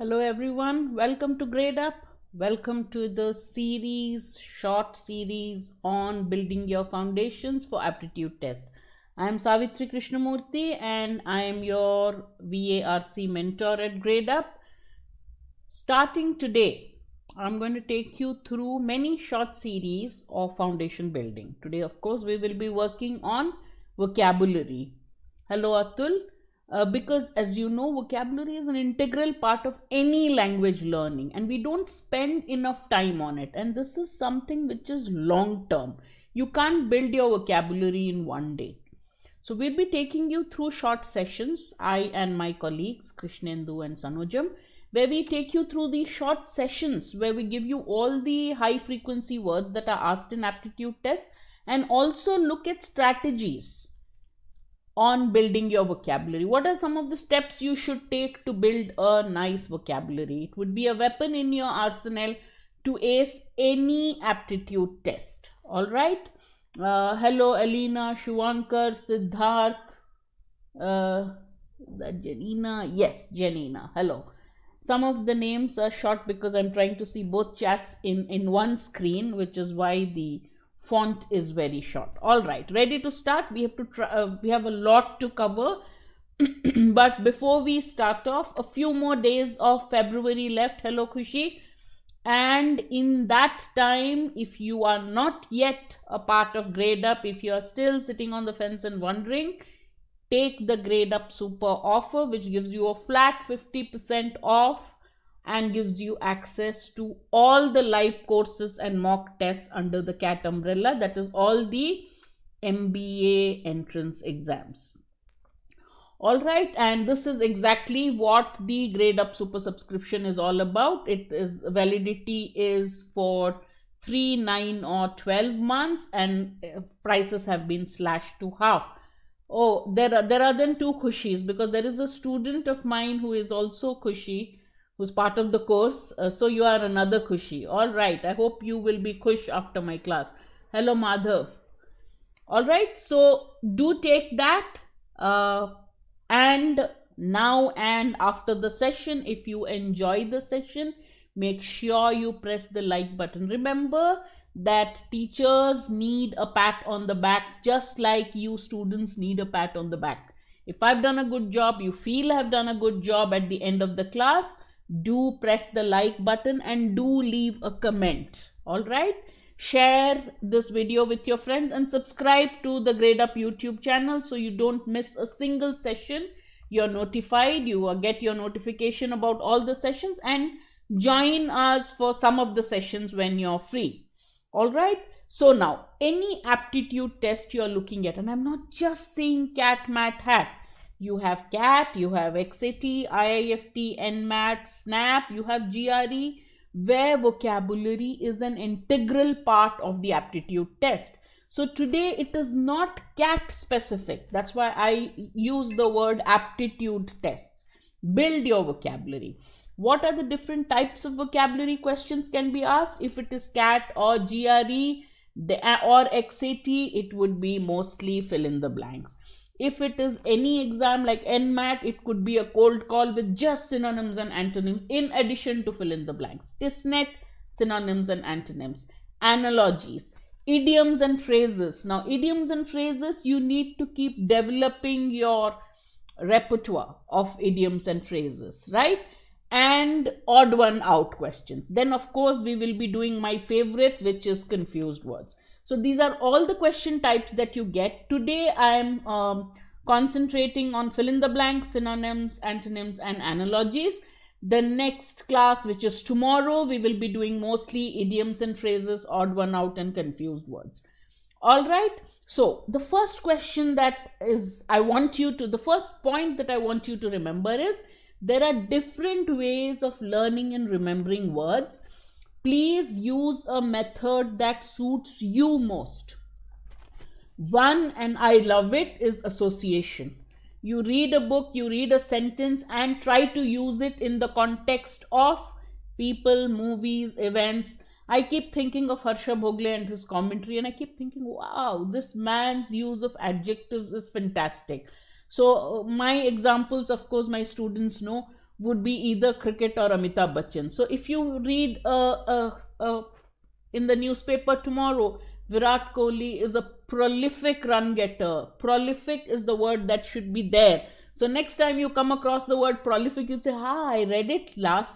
Hello everyone, welcome to Gradeup. Welcome to the short series on building your foundations for aptitude test. I am Savitri Krishnamurty and I am your VARC mentor at Gradeup. Starting today, I'm going to take you through many short series of foundation building. Today, of course, we will be working on vocabulary. Hello Atul. Because as you know, vocabulary is an integral part of any language learning and we don't spend enough time on it, and this is something which is long term. You can't build your vocabulary in one day. So we'll be taking you through short sessions, I and my colleagues Krishnendu and Sanojam, where we take you through these short sessions where we give you all the high frequency words that are asked in aptitude tests and also look at strategies on building your vocabulary. What are some of the steps you should take to build a nice vocabulary? It would be a weapon in your arsenal to ace any aptitude test. All right. Hello, Alina, Shuvankar, Siddharth, Janina. Yes, Janina. Hello. Some of the names are short because I'm trying to see both chats in one screen, which is why the font is very short. All right, ready to start? We have a lot to cover. But before we start off, a few more days of February left. Hello, Khushi. And in that time, if you are not yet a part of Gradeup, if you are still sitting on the fence and wondering, take the Gradeup Super offer, which gives you a flat 50% off and gives you access to all the live courses and mock tests under the CAT umbrella. That is all the MBA entrance exams. All right, and this is exactly what the Gradeup Super subscription is all about. Validity is for 3, 9 or 12 months and prices have been slashed to half. Oh, there are then two Khushis, because there is a student of mine who is also Khushi, who's part of the course. So you are another Khushi. All right. I hope you will be Khush after my class. Hello, Madhav. All right. So do take that. And now and after the session, if you enjoy the session, make sure you press the like button. Remember that teachers need a pat on the back, just like you students need a pat on the back. If I've done a good job, you feel I've done a good job at the end of the class, do press the like button and do leave a comment. All right, share this video with your friends and subscribe to the Gradeup YouTube channel so you don't miss a single session. You're notified, you get your notification about all the sessions, and join us for some of the sessions when you're free. All right, so now any aptitude test you're looking at, and I'm not just saying CAT, MAT, HAT. You have CAT, you have XAT, IIFT, NMAT, SNAP, you have GRE, where vocabulary is an integral part of the aptitude test. So today it is not CAT specific. That's why I use the word aptitude tests. Build your vocabulary. What are the different types of vocabulary questions can be asked? If it is CAT or GRE or XAT, it would be mostly fill in the blanks. If it is any exam like NMAT, it could be a cold call with just synonyms and antonyms in addition to fill in the blanks. TISNET, synonyms and antonyms. Analogies, idioms and phrases. Now, idioms and phrases, you need to keep developing your repertoire of idioms and phrases, right? And odd one out questions. Then, of course, we will be doing my favorite, which is confused words. So these are all the question types that you get. Today I am concentrating on fill in the blanks, synonyms, antonyms and analogies. The next class, which is tomorrow, we will be doing mostly idioms and phrases, odd one out and confused words. All right. So the first question the first point that I want you to remember is there are different ways of learning and remembering words. Please use a method that suits you most. One, and I love it, is association. You read a book, you read a sentence and try to use it in the context of people, movies, events. I keep thinking of Harsha Bhogle and his commentary, and I keep thinking, wow, this man's use of adjectives is fantastic. So my examples, of course, my students know. would be either cricket or Amitabh Bachchan. So if you read in the newspaper tomorrow, Virat Kohli is a prolific run getter. Prolific is the word that should be there. So next time you come across the word prolific, you say, I read it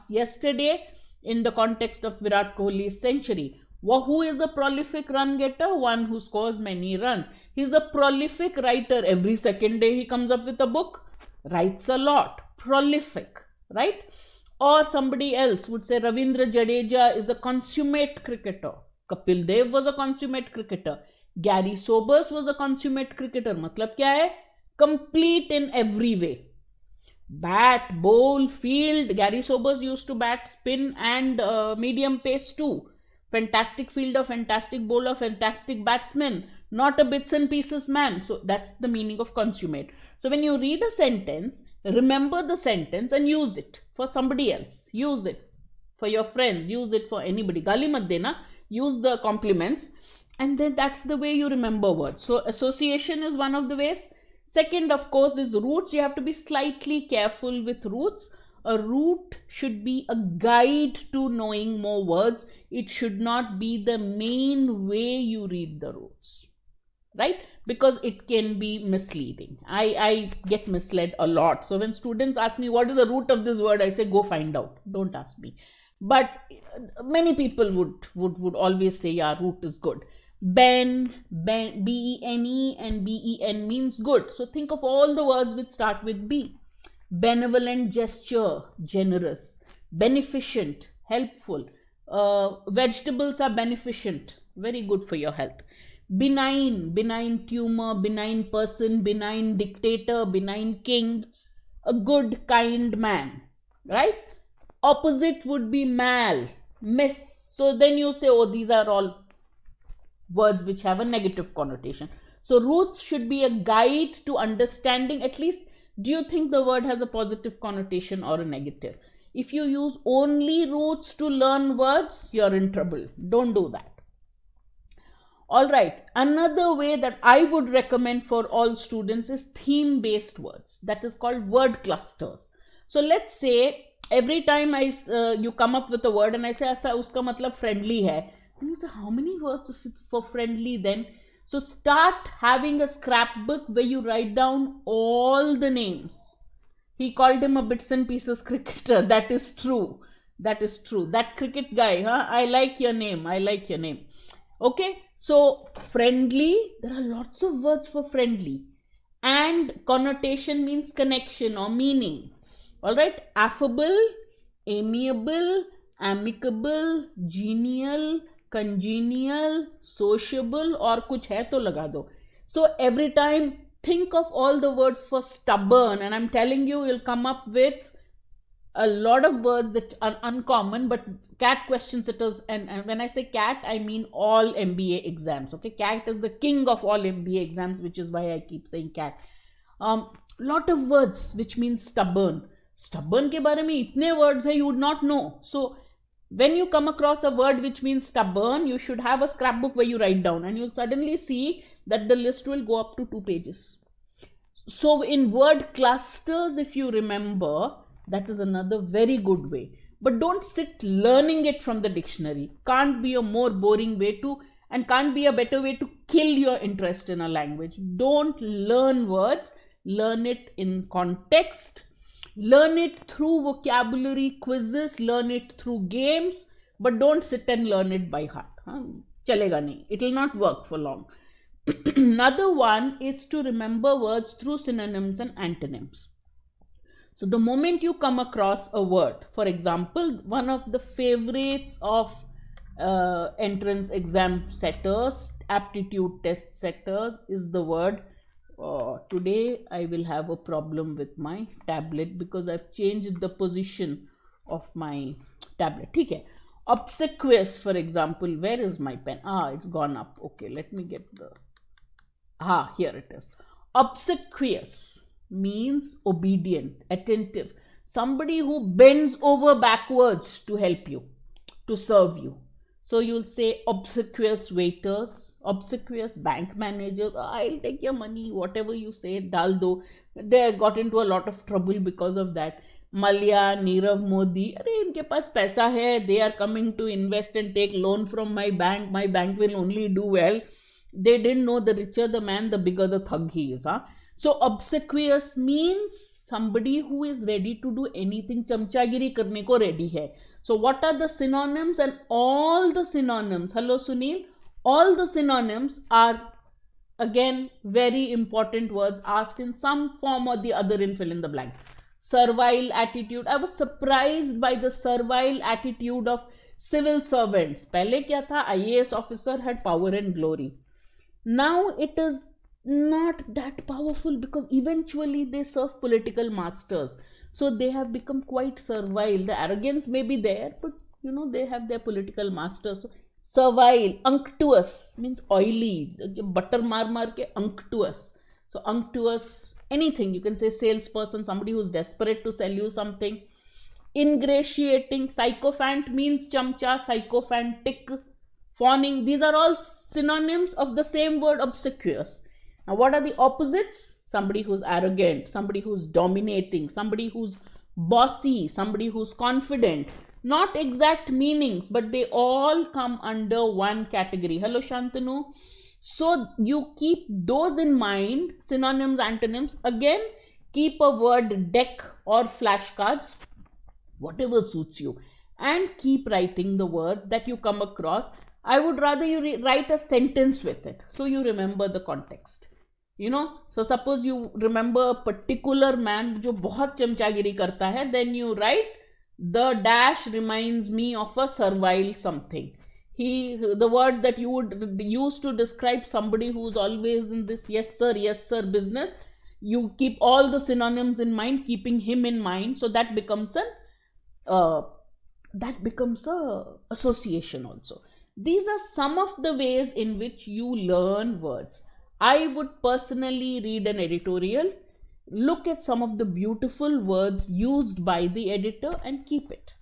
yesterday in the context of Virat Kohli's century. Who is a prolific run getter? One who scores many runs. He's a prolific writer. Every second day he comes up with a book, writes a lot. Prolific, right? Or somebody else would say Ravindra Jadeja is a consummate cricketer. Kapil Dev was a consummate cricketer. Gary Sobers was a consummate cricketer. Matlab kya hai? Complete in every way. Bat, bowl, field. Gary Sobers used to bat, spin and medium pace too. Fantastic fielder, fantastic bowler, fantastic batsman. Not a bits and pieces man. So that's the meaning of consummate. So when you read a sentence, remember the sentence and use it for somebody else. Use it for your friends. Use it for anybody. Gali mat dena. Use the compliments. And then that's the way you remember words. So association is one of the ways. Second, of course, is roots. You have to be slightly careful with roots. A root should be a guide to knowing more words. It should not be the main way you read the roots, right? Because it can be misleading. I get misled a lot. So when students ask me, what is the root of this word? I say, go find out. Don't ask me. But many people would always say, yeah, root is good. Ben, B-E-N-E and B-E-N means good. So think of all the words which start with B. Benevolent gesture, generous. Beneficent, helpful. Vegetables are beneficent, very good for your health. Benign tumor, benign person, benign dictator, benign king. A good, kind man, right? Opposite would be mal, miss. So then you say, oh, these are all words which have a negative connotation. So roots should be a guide to understanding. At least, do you think the word has a positive connotation or a negative? If you use only roots to learn words, you're in trouble. Don't do that. All right. Another way that I would recommend for all students is theme-based words. That is called word clusters. So let's say every time you come up with a word and I say, "Aisa uska matlab friendly hai." And you say, how many words for friendly then? So start having a scrapbook where you write down all the names. He called him a bits and pieces cricketer. That is true. That is true. That cricket guy, huh? I like your name. I like your name. Okay. So friendly, there are lots of words for friendly. And connotation means connection or meaning. All right. Affable, amiable, amicable, genial, congenial, sociable और कुछ है तो लगा दो. So every time think of all the words for stubborn, and I'm telling you, you'll come up with a lot of words that are uncommon, but CAT questions it is, and when I say CAT, I mean all MBA exams. Okay, CAT is the king of all MBA exams, which is why I keep saying CAT. Lot of words which means stubborn. Stubborn के बारे में इतने words है you would not know. So when you come across a word which means stubborn, you should have a scrapbook where you write down, and you'll suddenly see that the list will go up to 2 pages. So in word clusters, if you remember, that is another very good way. But don't sit learning it from the dictionary. Can't be a more boring way to, and can't be a better way to kill your interest in a language. Don't learn words. Learn it in context. Learn it through vocabulary quizzes. Learn it through games. But don't sit and learn it by heart. Chalega nahi. It will not work for long. Another one is to remember words through synonyms and antonyms. So the moment you come across a word, for example, one of the favorites of entrance exam setters, aptitude test setters, is the word, today I will have a problem with my tablet because I've changed the position of my tablet. Okay. Obsequious, for example, where is my pen? It's gone up. Okay, let me get the... here it is. Obsequious means obedient, attentive. Somebody who bends over backwards to help you, to serve you. So you'll say obsequious waiters, obsequious bank managers. I'll take your money, whatever you say, dal do. They got into a lot of trouble because of that. Malia, Nirav Modi, अरे इनके पास पैसा है, they are coming to invest and take loan from my bank will only do well. They didn't know the richer the man, the bigger the thug he is. So obsequious means somebody who is ready to do anything, chamchagiri करने को ready है. So what are the synonyms? And all the synonyms, hello Sunil, all the synonyms are again very important words asked in some form or the other in fill in the blank. Servile attitude. I was surprised by the servile attitude of civil servants. पहले क्या था? IAS officer had power and glory. Now it is not that powerful because eventually they serve political masters. So they have become quite servile. The arrogance may be there, but you know, they have their political masters. So servile, unctuous means oily. Butter mar ke unctuous. So unctuous, anything. You can say salesperson, somebody who's desperate to sell you something. Ingratiating, sycophant means chamcha, sycophantic, fawning. These are all synonyms of the same word, obsequious. Now what are the opposites? Somebody who's arrogant, somebody who's dominating, somebody who's bossy, somebody who's confident. Not exact meanings, but they all come under one category. Hello Shantanu. So you keep those in mind, synonyms, antonyms. Again, keep a word deck or flashcards, whatever suits you, and keep writing the words that you come across. I would rather you write a sentence with it, so you remember the context. You know, so suppose you remember a particular man जो बहुत चमचागिरी करता है, then you write the dash reminds me of a servile something. The word that you would use to describe somebody who's always in this yes sir business, you keep all the synonyms in mind, keeping him in mind, so that becomes a association also. These are some of the ways in which you learn words. I would personally read an editorial, look at some of the beautiful words used by the editor and keep it.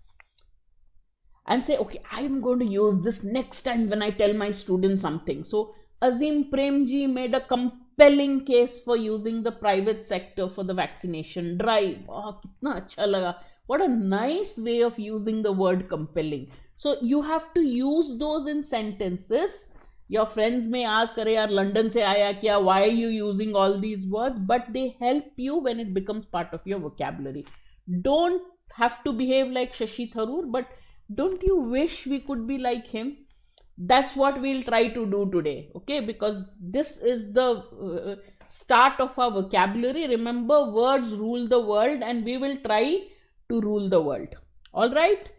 And say, okay, I am going to use this next time when I tell my students something. So Azim Premji made a compelling case for using the private sector for the vaccination drive. Oh, kitna acha laga. What a nice way of using the word compelling. So you have to use those in sentences. Your friends may ask, अरे यार London से आया क्या? Why are you using all these words? But they help you when it becomes part of your vocabulary. Don't have to behave like Shashi Tharoor, but don't you wish we could be like him? That's what we'll try to do today, okay? Because this is the start of our vocabulary. Remember, words rule the world and we will try to rule the world. All right?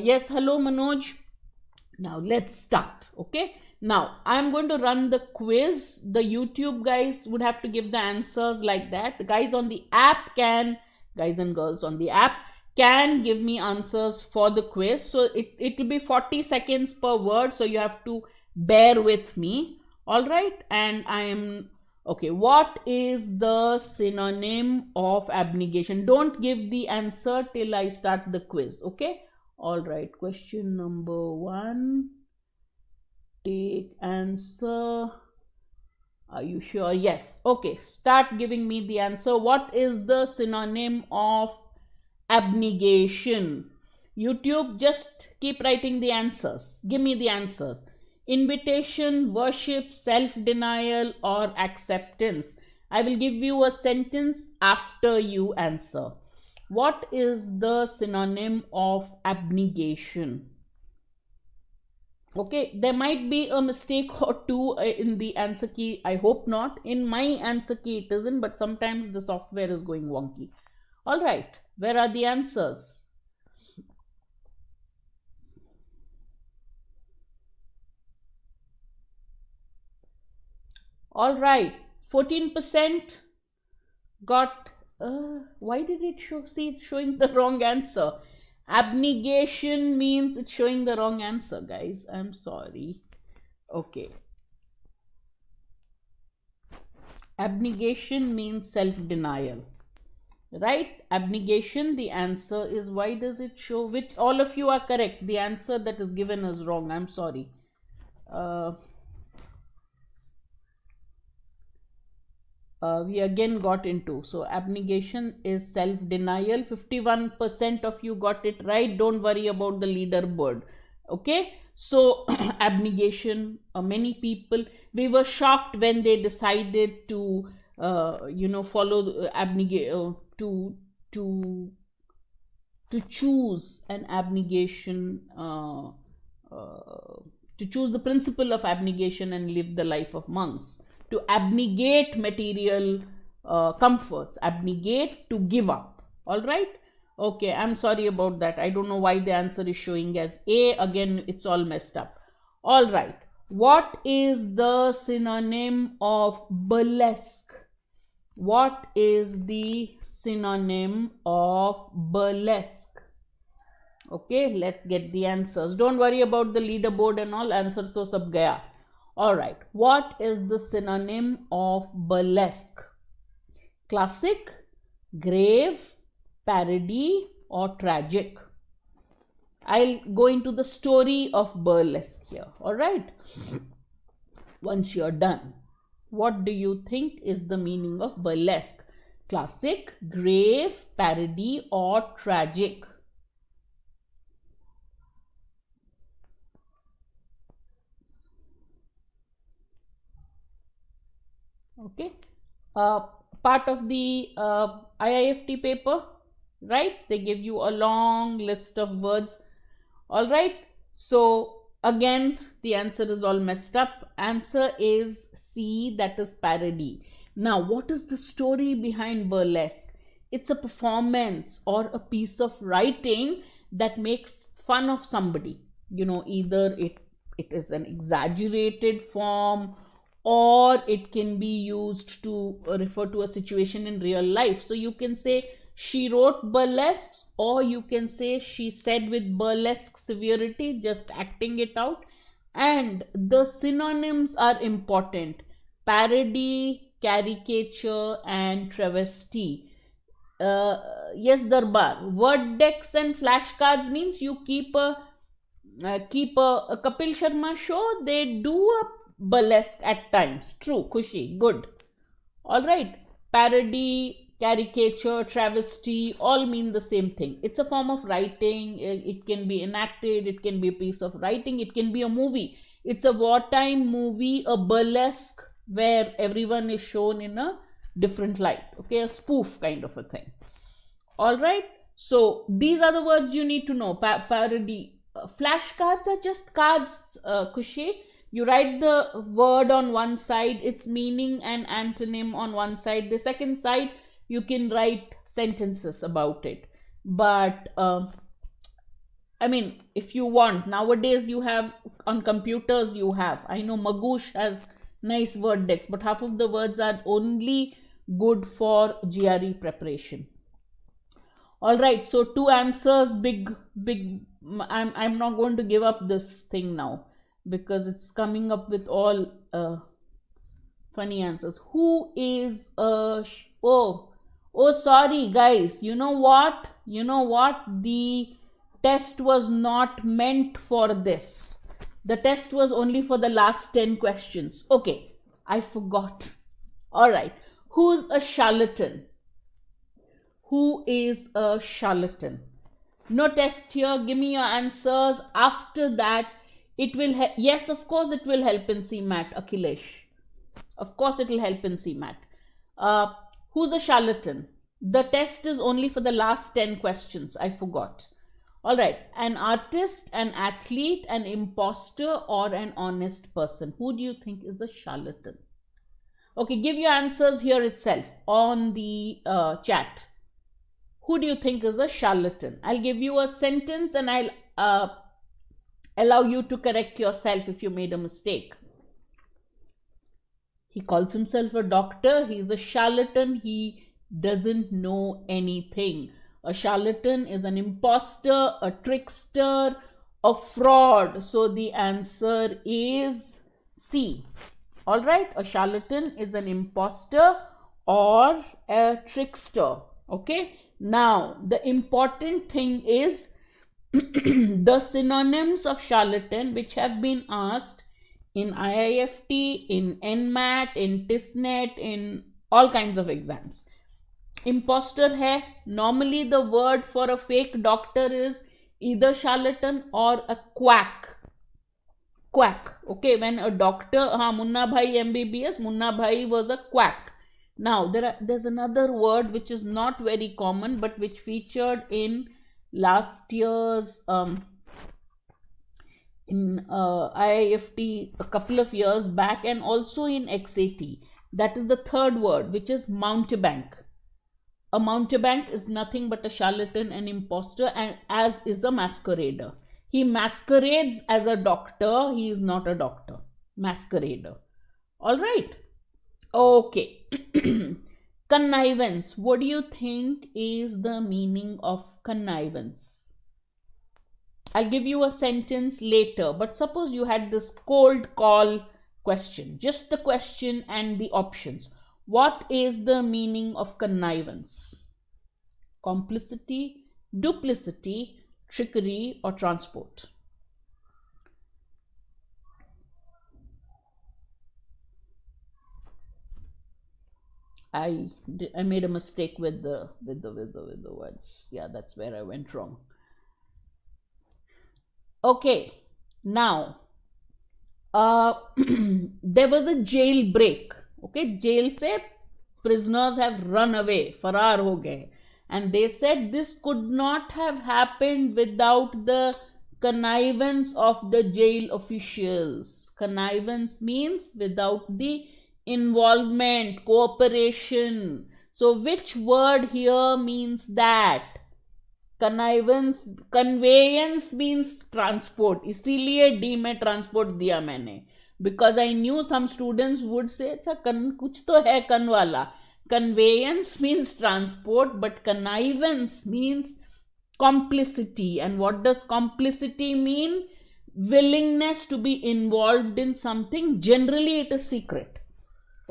Yes, hello Manoj. Now let's start, okay? Now, I'm going to run the quiz. The YouTube guys would have to give the answers like that. The guys on the app guys and girls on the app can give me answers for the quiz. So it will be 40 seconds per word. So you have to bear with me. All right. And I am, okay. What is the synonym of abnegation? Don't give the answer till I start the quiz. Okay. All right. Question number 1. Take answer. Are you sure? Yes. Okay. Start giving me the answer. What is the synonym of abnegation? YouTube, just keep writing the answers. Give me the answers. Invitation, worship, self-denial, or acceptance. I will give you a sentence after you answer. What is the synonym of abnegation? Okay, there might be a mistake or two in the answer key. I hope not. In my answer key it isn't, but sometimes the software is going wonky. All right, where are the answers? All right, 14% got, why did it show? See, it's showing the wrong answer. Abnegation means it's showing the wrong answer, guys. I'm sorry. Okay. Abnegation means self-denial. Right? Abnegation, the answer is, why does it show? Which, all of you are correct. The answer that is given is wrong. I'm sorry. we again got into. So abnegation is self-denial. 51% of you got it right. Don't worry about the leaderboard. Okay, so abnegation, many people, we were shocked when they decided to follow abnegation, to choose an abnegation, to choose the principle of abnegation and live the life of monks, to abnegate material comforts, abnegate, to give up. All right. Okay, I'm sorry about that. I don't know why the answer is showing as A. Again, it's all messed up. All right. What is the synonym of burlesque? What is the synonym of burlesque? Okay, let's get the answers. Don't worry about the leaderboard and all. Answers to sab gaya. All right. What is the synonym of burlesque? Classic, grave, parody, or tragic? I'll go into the story of burlesque here. All right. Once you're done, what do you think is the meaning of burlesque? Classic, grave, parody, or tragic? Okay. Part of the IIFT paper, right? They give you a long list of words. All right. So again, the answer is all messed up. Answer is C, that is parody. Now, what is the story behind burlesque? It's a performance or a piece of writing that makes fun of somebody. Either it is an exaggerated form, or it can be used to refer to a situation in real life. So you can say she wrote burlesques, or you can say she said with burlesque severity, just acting it out. And the synonyms are important: parody, caricature, and travesty. Yes, Darbar, word decks and flashcards means you keep a Kapil Sharma show. They do a burlesque at times. True, Khushi, good. All right. Parody, caricature, travesty all mean the same thing. It's a form of writing. It can be enacted, it can be a piece of writing, it can be a movie. It's a wartime movie, a burlesque where everyone is shown in a different light. Okay, a spoof kind of a thing. All right. So these are the words you need to know. Parody. Flashcards are just cards, Kushi. You write the word on one side, its meaning and antonym on one side. The second side, you can write sentences about it. But I mean, if you want, nowadays you have on computers, you have. I know Magoosh has nice word decks, but half of the words are only good for GRE preparation. All right, so 2 answers, big. I'm not going to give up this thing now, because it's coming up with all funny answers. Who is sorry guys, you know what, the test was not meant for this. The test was only for the last 10 questions. Okay, I forgot. All right, who's a charlatan? Who is a charlatan? No test here. Give me your answers. After that, it will help. Yes, of course, it will help in CMAT, Akhilesh. Of course, it will help in CMAT. Who's a charlatan? The test is only for the last 10 questions. I forgot. All right. An artist, an athlete, an imposter, or an honest person. Who do you think is a charlatan? Okay, give your answers here itself on the chat. Who do you think is a charlatan? I'll give you a sentence and I'll allow you to correct yourself if you made a mistake. He calls himself a doctor. He's a charlatan. He doesn't know anything. A charlatan is an imposter, a trickster, a fraud. So the answer is C. All right. A charlatan is an imposter or a trickster. Okay. Now, the important thing is the synonyms of charlatan, which have been asked in IIFT, in NMAT, in TISNET, in all kinds of exams. Imposter hai. Normally the word for a fake doctor is either charlatan or a quack. Quack. Okay, when a doctor, Munna Bhai MBBS, Munna Bhai was a quack. Now there's another word which is not very common but which featured in last year's in IIFT a couple of years back, and also in XAT. That is the third word, which is mountebank. A mountebank is nothing but a charlatan and imposter, and as is a masquerader. He masquerades as a doctor. He is not a doctor. Masquerader. All right. Okay. Connivance. What do you think is the meaning of connivance? I'll give you a sentence later, but suppose you had this cold call question, just the question and the options. What is the meaning of connivance? Complicity, duplicity, trickery, or transport? I made a mistake with the words. Yeah, that's where I went wrong. Okay, now there was a jailbreak. Okay, jail se prisoners have run away, farar ho gaye, and they said this could not have happened without the connivance of the jail officials. Connivance means without the involvement, cooperation. So which word here means that? Connivance, conveyance means transport. इसीलिए D में transport दिया मैंने, because I knew some students would say अच्छा कुछ तो है कन वाला. Conveyance means transport, but connivance means complicity. And what does complicity mean? Willingness to be involved in something. Generally it is secret.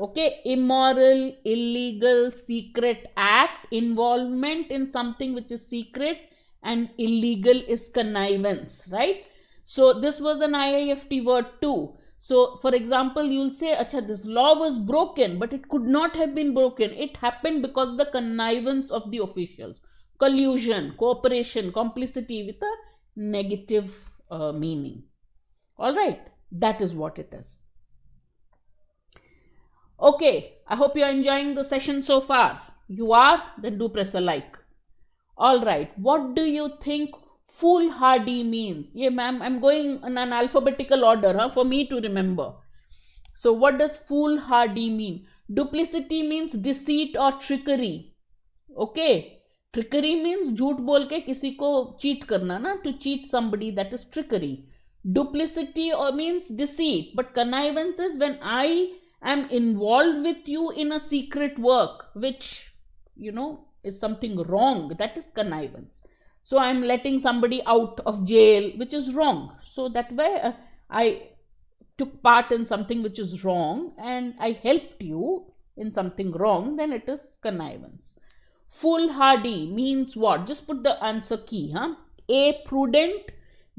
Okay, immoral, illegal, secret act, involvement in something which is secret, and illegal is connivance, right? So this was an IIFT word too. So for example, you'll say, acha, this law was broken, but it could not have been broken. It happened because of the connivance of the officials. Collusion, cooperation, complicity with a negative meaning. All right, that is what it is. Okay, I hope you are enjoying the session so far. You are? Then do press a like. All right, what do you think foolhardy means? Yeah, ma'am, I'm going in an alphabetical order for me to remember. So what does foolhardy mean? Duplicity means deceit or trickery. Okay, trickery means झूठ बोल के किसी को cheat करना ना, to cheat somebody, that is trickery. Duplicity or means deceit, but connivance is when I am involved with you in a secret work, which, is something wrong. That is connivance. So I am letting somebody out of jail, which is wrong. So that way I took part in something which is wrong and I helped you in something wrong, then it is connivance. Foolhardy means what? Just put the answer key. A, prudent.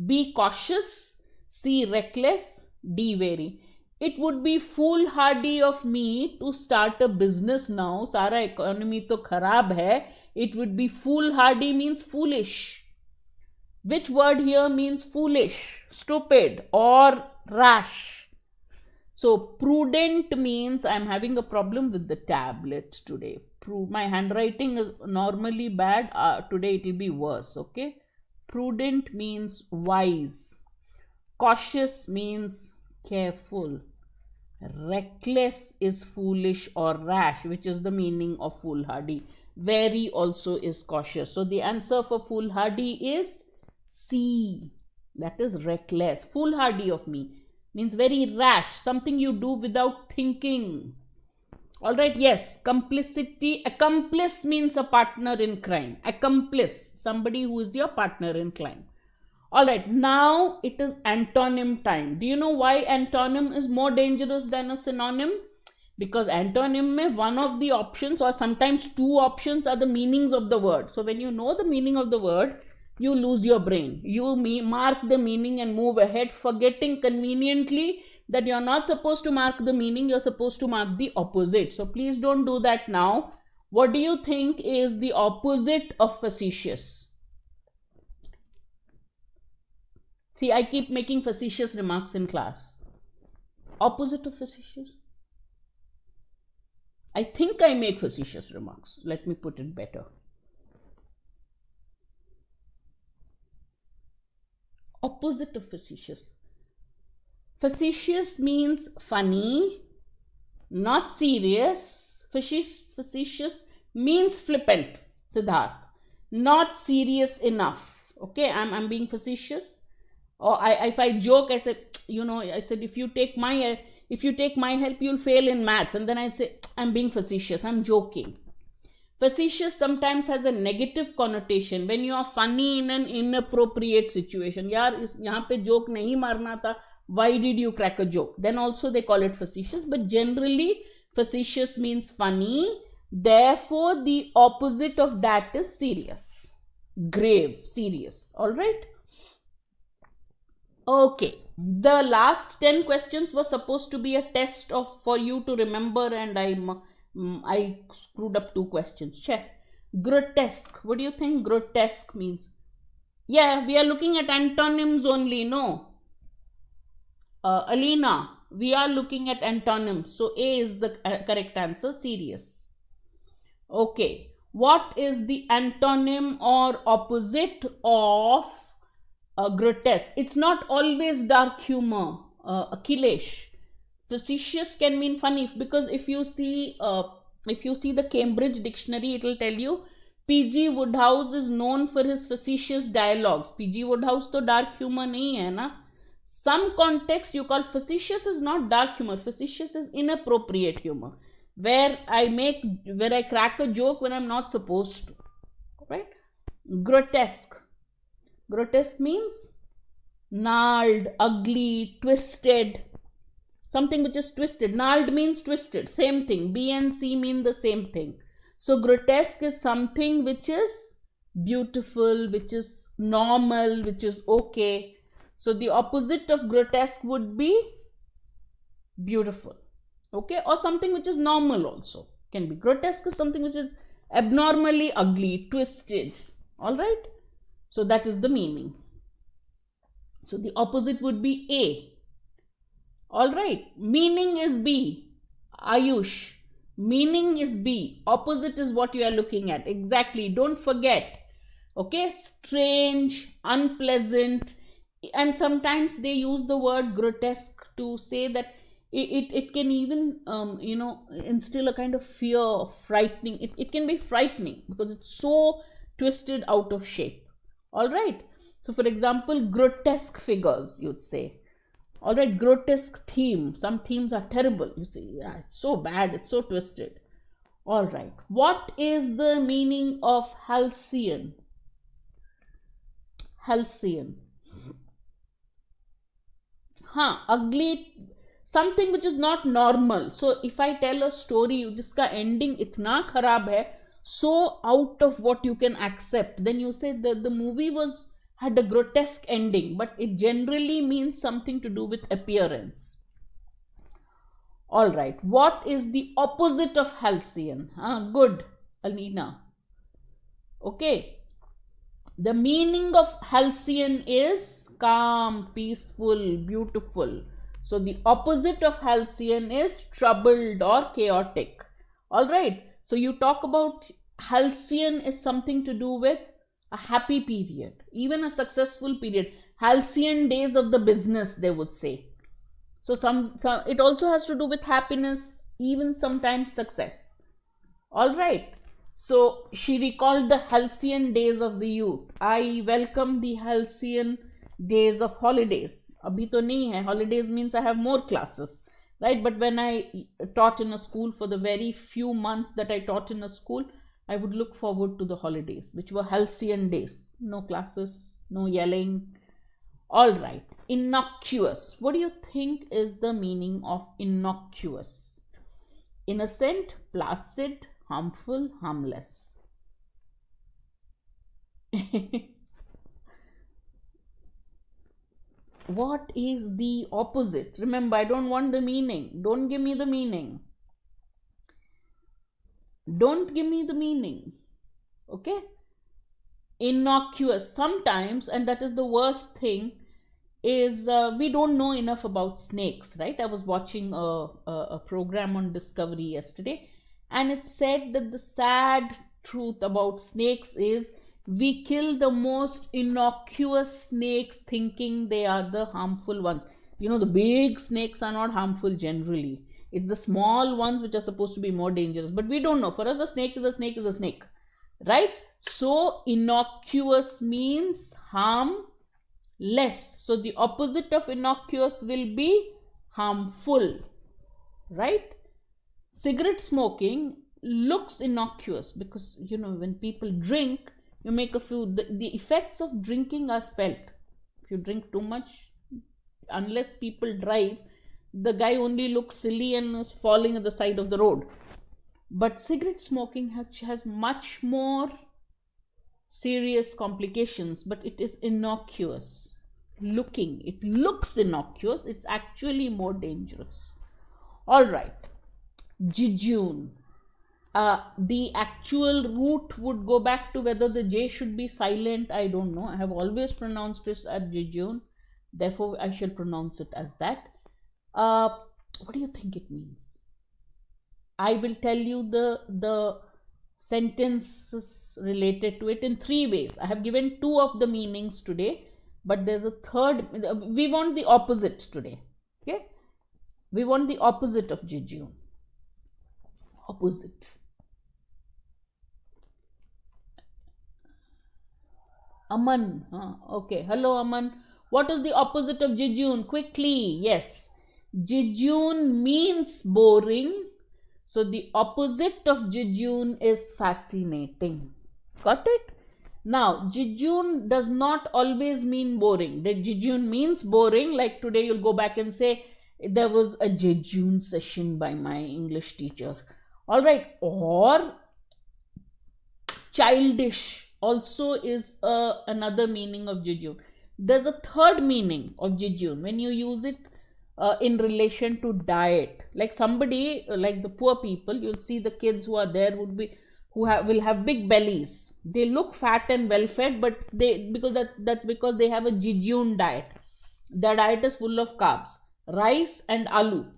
B, cautious. C, reckless. D, wary. It would be foolhardy of me to start a business now. Sara economy to kharab hai. It would be foolhardy means foolish. Which word here means foolish, stupid, or rash? So prudent means I'm having a problem with the tablet today. My handwriting is normally bad. Today it will be worse. Okay. Prudent means wise. Cautious means careful. Reckless is foolish or rash, which is the meaning of foolhardy. Wary also is cautious. So the answer for foolhardy is C. That is reckless. Foolhardy of me means very rash, something you do without thinking. All right, yes. Complicity. Accomplice means a partner in crime. Accomplice, somebody who is your partner in crime. All right, now it is antonym time. Do you know why antonym is more dangerous than a synonym? Because antonym mein one of the options or sometimes two options are the meanings of the word. So when you know the meaning of the word, you lose your brain. You mark the meaning and move ahead, forgetting conveniently that you're not supposed to mark the meaning, you're supposed to mark the opposite. So please don't do that now. What do you think is the opposite of facetious? See, I keep making facetious remarks in class. Opposite of facetious? I think I make facetious remarks. Let me put it better. Opposite of facetious. Facetious means funny, not serious. Facetious means flippant, Siddharth. Not serious enough. Okay, I'm being facetious. Or if I joke, I said, if you take my help, you'll fail in maths. And then I say, I'm being facetious, I'm joking. Facetious sometimes has a negative connotation when you are funny in an inappropriate situation. Yaar, yahan pe joke nahi marna tha. Why did you crack a joke? Then also they call it facetious. But generally, facetious means funny. Therefore, the opposite of that is serious. Grave, serious. Alright? Okay. The last 10 questions were supposed to be a test for you to remember, and I screwed up 2 questions. Check. Grotesque. What do you think grotesque means? Yeah, we are looking at antonyms only, no? Alina, we are looking at antonyms. So A is the correct answer, serious. Okay. What is the antonym or opposite of grotesque? It's not always dark humor. Akhilesh. Facetious can mean funny, because if you see the Cambridge dictionary, it will tell you P.G. Wodehouse is known for his facetious dialogues. P.G. Wodehouse to dark humor nahi hai na. Some context you call facetious is not dark humor. Facetious is inappropriate humor, where I crack a joke when I'm not supposed to. Right? Grotesque. Grotesque means gnarled, ugly, twisted. Something which is twisted. Gnarled means twisted. Same thing. B and C mean the same thing. So grotesque is something which is beautiful, which is normal, which is okay. So the opposite of grotesque would be beautiful. Okay? Or something which is normal also can be. Grotesque is something which is abnormally ugly, twisted. Alright? So that is the meaning. So the opposite would be A. Alright, meaning is B. Ayush, meaning is B. Opposite is what you are looking at. Exactly, don't forget. Okay, strange, unpleasant, and sometimes they use the word grotesque to say that it can even, instill a kind of fear, frightening. It can be frightening because it's so twisted out of shape. Alright, so for example, grotesque figures, you'd say. Alright, grotesque theme. Some themes are terrible. You see, yeah, it's so bad, it's so twisted. Alright, what is the meaning of halcyon? Halcyon. Ugly, something which is not normal. So if I tell a story, jiska ending itna kharab hai, so out of what you can accept, then you say that the movie had a grotesque ending, but it generally means something to do with appearance. Alright, what is the opposite of halcyon? Good, Alina. Okay, the meaning of halcyon is calm, peaceful, beautiful. So the opposite of halcyon is troubled or chaotic. Alright, so you talk about halcyon is something to do with a happy period, even a successful period. Halcyon days of the business, they would say. So some it also has to do with happiness, even sometimes success. Alright, so she recalled the halcyon days of the youth. I welcome the halcyon days of holidays. Abhi to nahi hai. Holidays means I have more classes, right? But when I taught in a school, for the very few months that I taught in a school, I would look forward to the holidays, which were halcyon days. No classes, no yelling. Alright, innocuous. What do you think is the meaning of innocuous? Innocent, placid, harmful, harmless. What is the opposite? Remember, I don't want the meaning. Don't give me the meaning. Don't give me the meaning. Okay? Innocuous. Sometimes, and that is the worst thing, is we don't know enough about snakes, right? I was watching a program on Discovery yesterday, and it said that the sad truth about snakes is we kill the most innocuous snakes thinking they are the harmful ones. You know, the big snakes are not harmful generally. It's the small ones which are supposed to be more dangerous. But we don't know. For us, a snake is a snake is a snake, right? So innocuous means harmless. So the opposite of innocuous will be harmful, right? Cigarette smoking looks innocuous because, you know, when people drink, you make a few, the effects of drinking are felt. If you drink too much, unless people drive, the guy only looks silly and is falling at the side of the road. But cigarette smoking has much more serious complications, but it is innocuous looking. It looks innocuous, it's actually more dangerous. All right, jejune. The actual root would go back to whether the J should be silent. I don't know. I have always pronounced it as jejune. Therefore, I shall pronounce it as that. What do you think it means? I will tell you the sentences related to it in 3 ways. I have given 2 of the meanings today, but there's a third. We want the opposite today. Okay? We want the opposite of jejune. Opposite. Aman. Okay. Hello, Aman. What is the opposite of jejune? Quickly. Yes. Jejune means boring. So the opposite of jejune is fascinating. Got it? Now, jejune does not always mean boring. The jejune means boring. Like today, you'll go back and say, there was a jejune session by my English teacher. All right. Or childish also is another meaning of jejune. There's a third meaning of jejune when you use it in relation to diet. Like somebody, like the poor people, you'll see the kids who are there will have big bellies. They look fat and well fed, but that's because they have a jejune diet. Their diet is full of carbs. Rice and aloo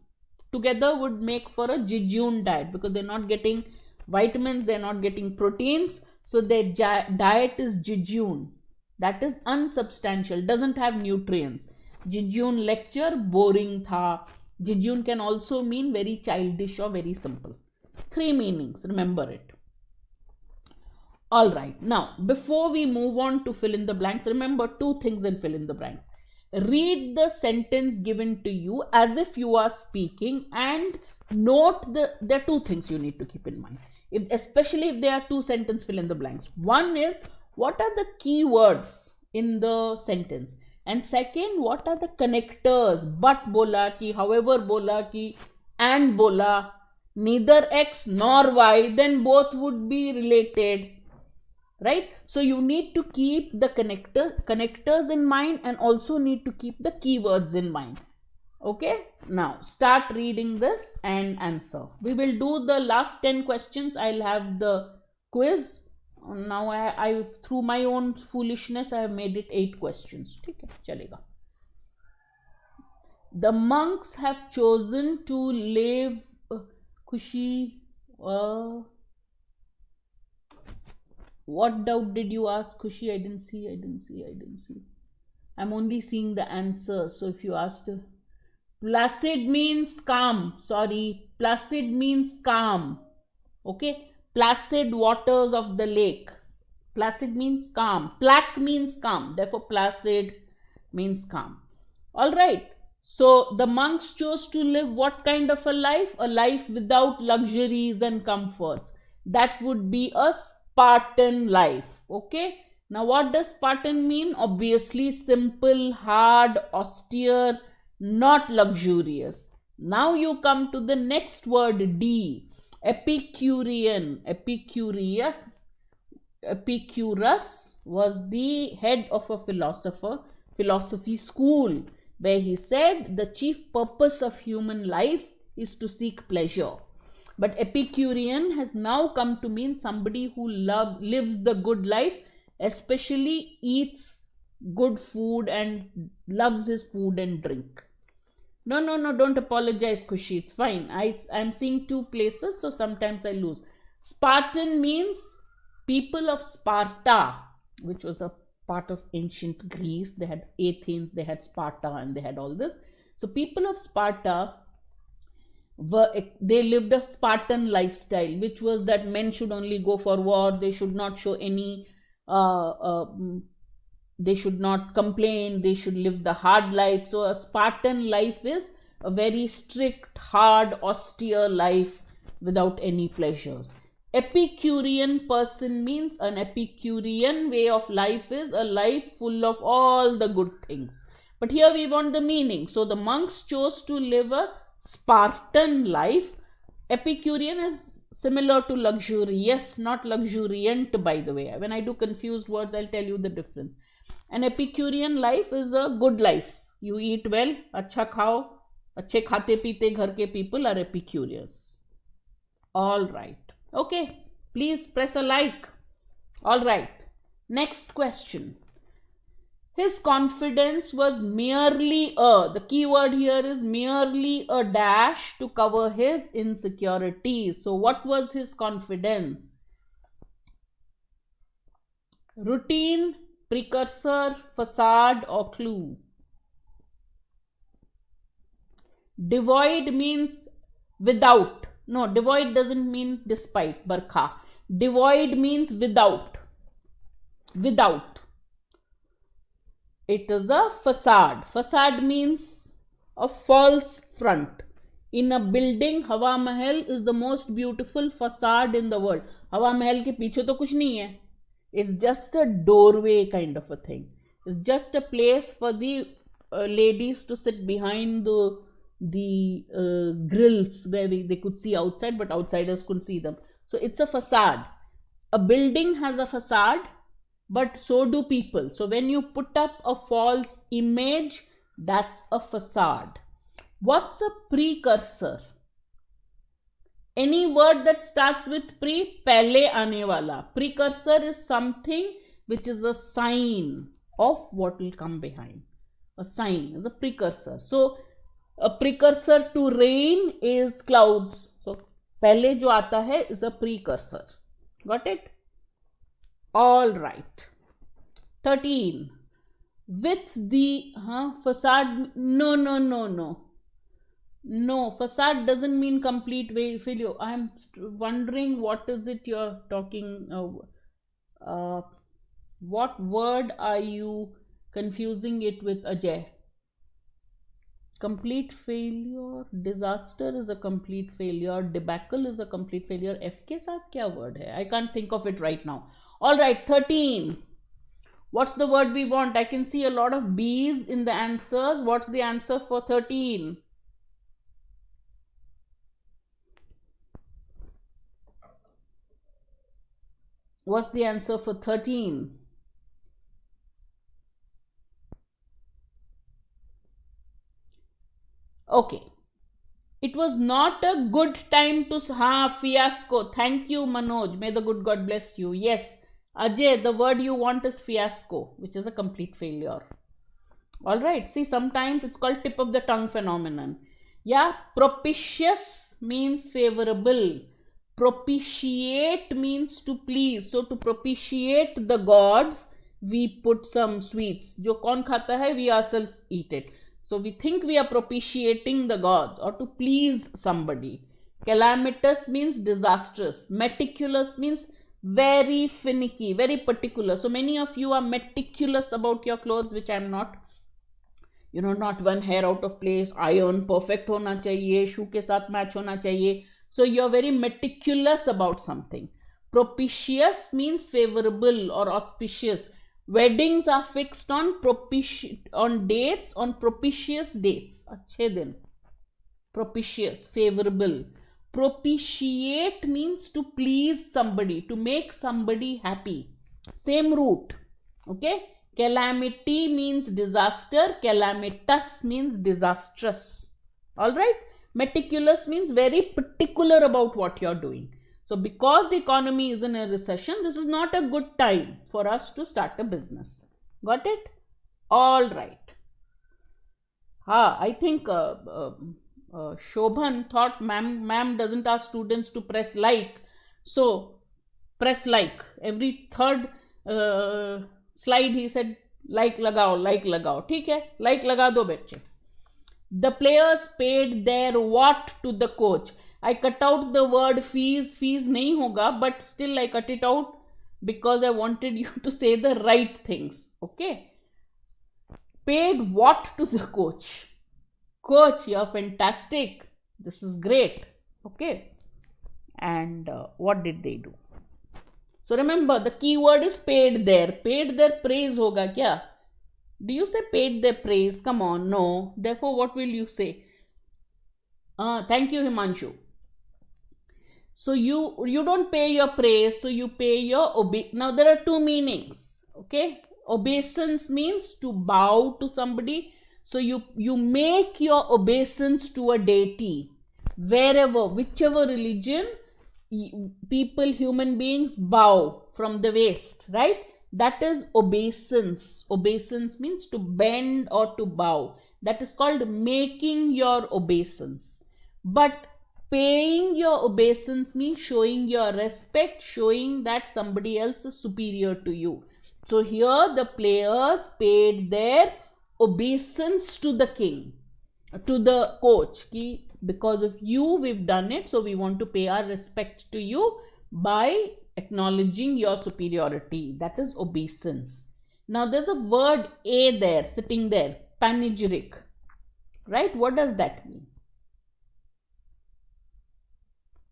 together would make for a jejune diet because they're not getting vitamins, they're not getting proteins. So their diet is jejune. That is unsubstantial, doesn't have nutrients. Jejune lecture, boring tha. Jejune can also mean very childish or very simple. 3 meanings, remember it. All right, now before we move on to fill in the blanks, remember 2 things in fill in the blanks. Read the sentence given to you as if you are speaking and note there are 2 things you need to keep in mind. Especially if there are 2 sentence fill in the blanks. One is, what are the key words in the sentence? And second, what are the connectors? But bola ki, however bola ki, and bola, neither X nor Y, then both would be related. Right? So you need to keep the connectors in mind and also need to keep the keywords in mind. Okay? Now start reading this and answer. We will do the last 10 questions. I'll have the quiz. Now I through my own foolishness, I have made it 8 questions. Okay, chalega. The monks have chosen to live Khushi. What doubt did you ask, Khushi? I didn't see. I'm only seeing the answer. So if you asked, placid means calm. Sorry, placid means calm. Okay, placid waters of the lake. Placid means calm. Plac means calm. Therefore, placid means calm. All right. So the monks chose to live what kind of a life? A life without luxuries and comforts. That would be a Spartan life. Okay. Now what does Spartan mean? Obviously simple, hard, austere, not luxurious. Now you come to the next word, D. Epicurean. Epicurus was the head of a philosopher philosophy school, where he said the chief purpose of human life is to seek pleasure. But Epicurean has now come to mean somebody who lives the good life, especially eats good food and loves his food and drink. No, don't apologize, Kushi. It's fine. I'm seeing two places, so sometimes I lose. Spartan means people of Sparta, which was a part of ancient Greece. They had Athens, they had Sparta, and they had all this. So people of Sparta they lived a Spartan lifestyle, which was that men should only go for war. They should not show any they should not complain. They should live the hard life. So a Spartan life is a very strict, hard, austere life without any pleasures. Epicurean person means an Epicurean way of life is a life full of all the good things. But here we want the meaning. So the monks chose to live a Spartan life. Epicurean is similar to luxurious, not luxuriant, by the way. When I do confused words, I'll tell you the difference. An Epicurean life is a good life. You eat well, अच्छा खाओ, अच्छे खाते पीते घर के people are Epicureans. All right. Okay, please press a like. All right. Next question. His confidence was merely the key word here is merely a dash to cover his insecurities. So what was his confidence? Routine, precursor, facade, or clue? Devoid means without. No, devoid doesn't mean despite, barkha. Devoid means without. Without. It is a facade. Facade means a false front. In a building, Hawa Mahal is the most beautiful facade in the world. Hawa Mahal ke piche to kuch nahi hai. It's just a doorway kind of a thing. It's just a place for the ladies to sit behind the grills where they could see outside, but outsiders couldn't see them. So it's a facade. A building has a facade, but so do people. So when you put up a false image, that's a facade. What's a precursor? Any word that starts with pre, pehle aane wala. Precursor is something which is a sign of what will come behind. A sign is a precursor. So a precursor to rain is clouds. So pehle jo aata hai is a precursor. Got it? All right. 13. With the facade. No, facade doesn't mean complete failure. I'm wondering what is it you're talking. What word are you confusing it with, Ajay? Complete failure. Disaster is a complete failure. Debacle is a complete failure. F ke saath kya word hai? I can't think of it right now. All right, 13. What's the word we want? I can see a lot of B's in the answers. What's the answer for 13? What's the answer for 13? Okay. It was not a good time to... fiasco. Thank you, Manoj. May the good God bless you. Yes. Ajay, the word you want is fiasco, which is a complete failure. All right. See, sometimes it's called tip of the tongue phenomenon. Yeah. Propitious means favorable. Propitiate means to please. So to propitiate the gods, we put some sweets. Jo kaun khata hai, we ourselves eat it. So we think we are propitiating the gods or to please somebody. Calamitous means disastrous. Meticulous means very finicky, very particular. So many of you are meticulous about your clothes, which I'm not. You know, not one hair out of place, iron perfect hona chahiye, shoe ke saath match hona chahiye. So you're very meticulous about something. Propitious means favorable or auspicious. Weddings are fixed on dates, on propitious dates. Achhe din. Propitious, favorable. Propitiate means to please somebody, to make somebody happy. Same root. Okay? Calamity means disaster. Calamitous means disastrous. Alright. Meticulous means very particular about what you're doing. So because the economy is in a recession, this is not a good time for us to start a business. Got it? Alright. I think Shobhan thought ma'am doesn't ask students to press like. So press like. Every third slide he said like lagao, like lagao. ठीक है, like लगा दो बच्चे. The players paid their what to the coach. I cut out the word fees. Fees नहीं होगा, but still I cut it out because I wanted you to say the right things. Okay. Paid what to the coach? Coach, you're fantastic. This is great. Okay. And what did they do? So remember, the key word is paid there. Paid their praise hoga kya? Do you say paid their praise? Come on, no. Therefore, what will you say? Thank you, Himanshu. So you don't pay your praise, so you pay your Now there are two meanings. Okay. Obeisance means to bow to somebody. So you make your obeisance to a deity. Wherever, whichever religion, people, human beings bow from the waist, right? That is obeisance. Obeisance means to bend or to bow. That is called making your obeisance. But paying your obeisance means showing your respect, showing that somebody else is superior to you. So here the players paid their obeisance to the king, to the coach. Because of you, we've done it. So we want to pay our respect to you by acknowledging your superiority. That is obeisance. Now there's a word a there, sitting there, panegyric. Right? What does that mean?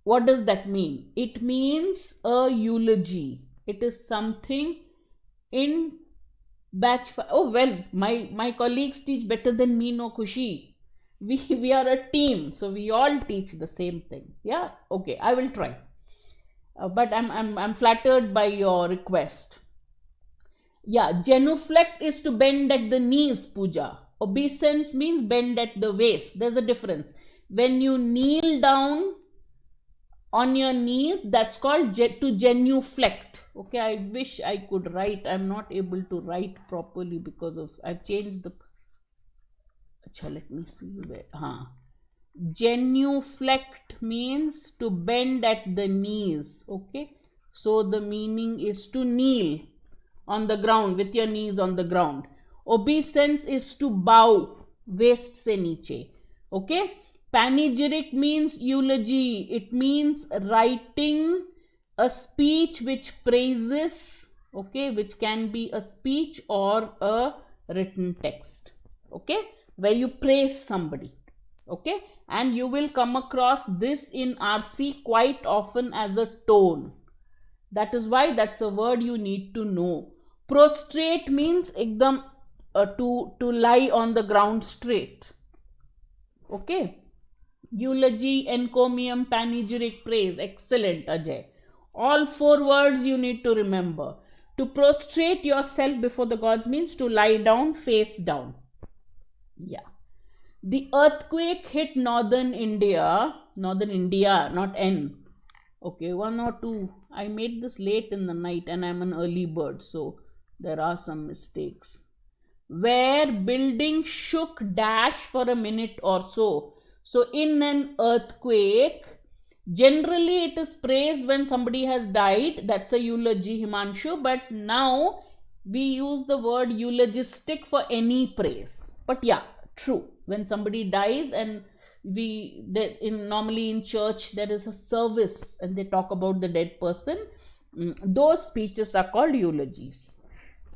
What does that mean? It means a eulogy. It is something in batch. Oh well, my colleagues teach better than me, no khushi. We are a team, so we all teach the same things. Yeah, okay, I will try. But I'm flattered by your request. Yeah, genuflect is to bend at the knees, Pooja. Obeisance means bend at the waist. There's a difference. When you kneel down on your knees, that's called to genuflect. Okay, I wish I could write. I'm not able to write properly because of I've changed the. Let me see where. Genuflect means to bend at the knees. Okay, so the meaning is to kneel on the ground with your knees on the ground. Obeisance is to bow waist se niche. Okay. Panegyric means eulogy. It means writing a speech which praises, okay, which can be a speech or a written text, okay, where you praise somebody, okay, and you will come across this in RC quite often as a tone. That is why that's a word you need to know. Prostrate means ekdam to lie on the ground straight, okay. Eulogy, encomium, panegyric, praise. Excellent, Ajay. All four words you need to remember. To prostrate yourself before the gods means to lie down, face down. Yeah. The earthquake hit northern India, not N. Okay, 1 or 2. I made this late in the night and I'm an early bird, so there are some mistakes. Where building shook dash for a minute or so. So in an earthquake, generally it is praised when somebody has died. That's a eulogy, Himanshu. But now we use the word eulogistic for any praise. But yeah, true. When somebody dies and normally in church there is a service and they talk about the dead person. Those speeches are called eulogies.